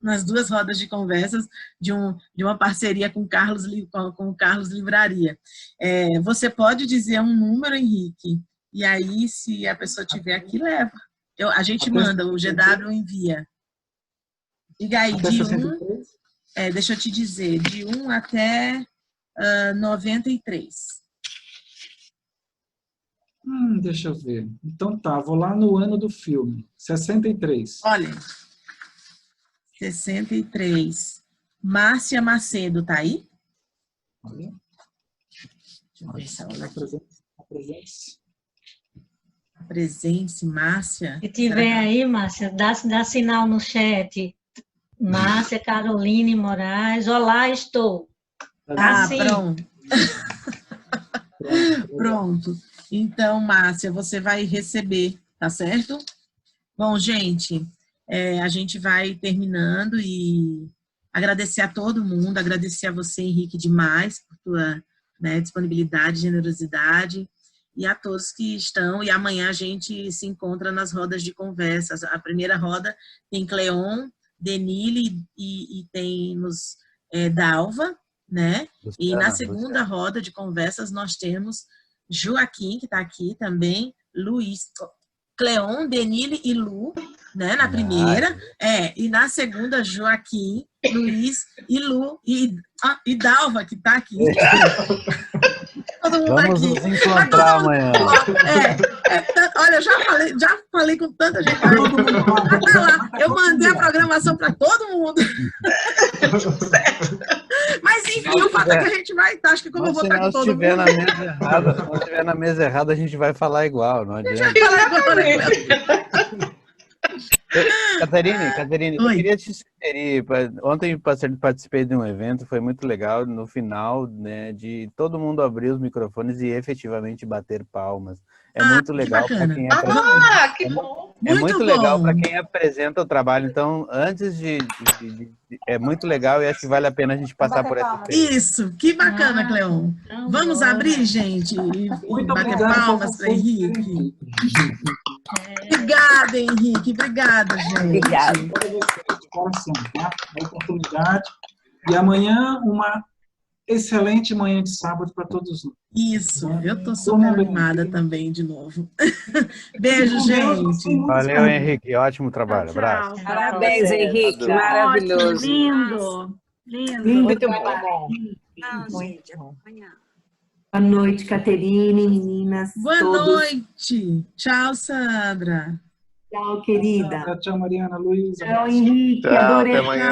Nas duas rodas de conversas de uma parceria com o Carlos Livraria. Você pode dizer um número, Henrique, e aí se a pessoa tiver aqui, leva. A gente manda, o GW envia. Diga aí, de 1, deixa eu te dizer, de 1 até 93. Deixa eu ver. Então tá, vou lá no ano do filme. 63. Olha, 63. Márcia Macedo, tá aí? Olha. Deixa eu ver se ela Presença, Márcia. Se tiver aí, Márcia, dá sinal no chat. Márcia Caroline Moraes. Olá, estou. Sim. Pronto. Pronto. Então, Márcia, você vai receber, tá certo? Bom, gente, a gente vai terminando e agradecer a todo mundo, agradecer a você, Henrique, demais por tua disponibilidade, generosidade, e a todos que estão. E amanhã a gente se encontra nas rodas de conversas. A primeira roda tem Cleon, Denile e temos Dalva, né? E na segunda roda de conversas nós temos Joaquim, que está aqui também, Luiz, Cleon, Denile e Lu, né? Na primeira. E na segunda, Joaquim, Luiz e Lu e Dalva, que está aqui. Todo mundo Vamos aqui. nos encontrar amanhã. Olha, já falei com tanta gente. Até lá, eu mandei a programação para todo mundo. Mas enfim, o fato é que a gente vai estar. Acho que como eu vou estar com todo mundo. Se estiver na mesa errada, a gente vai falar igual, não adianta. Caterine, eu queria te sugerir. Ontem participei de um evento, foi muito legal. No final, né, de todo mundo abrir os microfones e efetivamente bater palmas. É muito legal para quem que bom! É muito legal para quem apresenta o trabalho. Então, antes é muito legal e acho que vale a pena a gente passar por essa experiência. Isso, que bacana, Cleon. Vamos abrir, gente, e bater palmas para Henrique. Obrigada, Henrique. Obrigada, gente. Obrigada. A oportunidade. E amanhã, uma excelente manhã de sábado para todos nós. Isso, eu estou super animada também de novo. Beijo, gente. Valeu, Henrique. Ótimo trabalho. Abraço. Parabéns, Henrique. Maravilhoso. Lindo. Muito bom. Muito bom. Boa noite, Caterine, meninas. Boa noite. Tchau, Sandra. Tchau, querida. Tchau, Mariana, Luísa. Tchau, Henrique. Tchau, Adorei. até amanhã.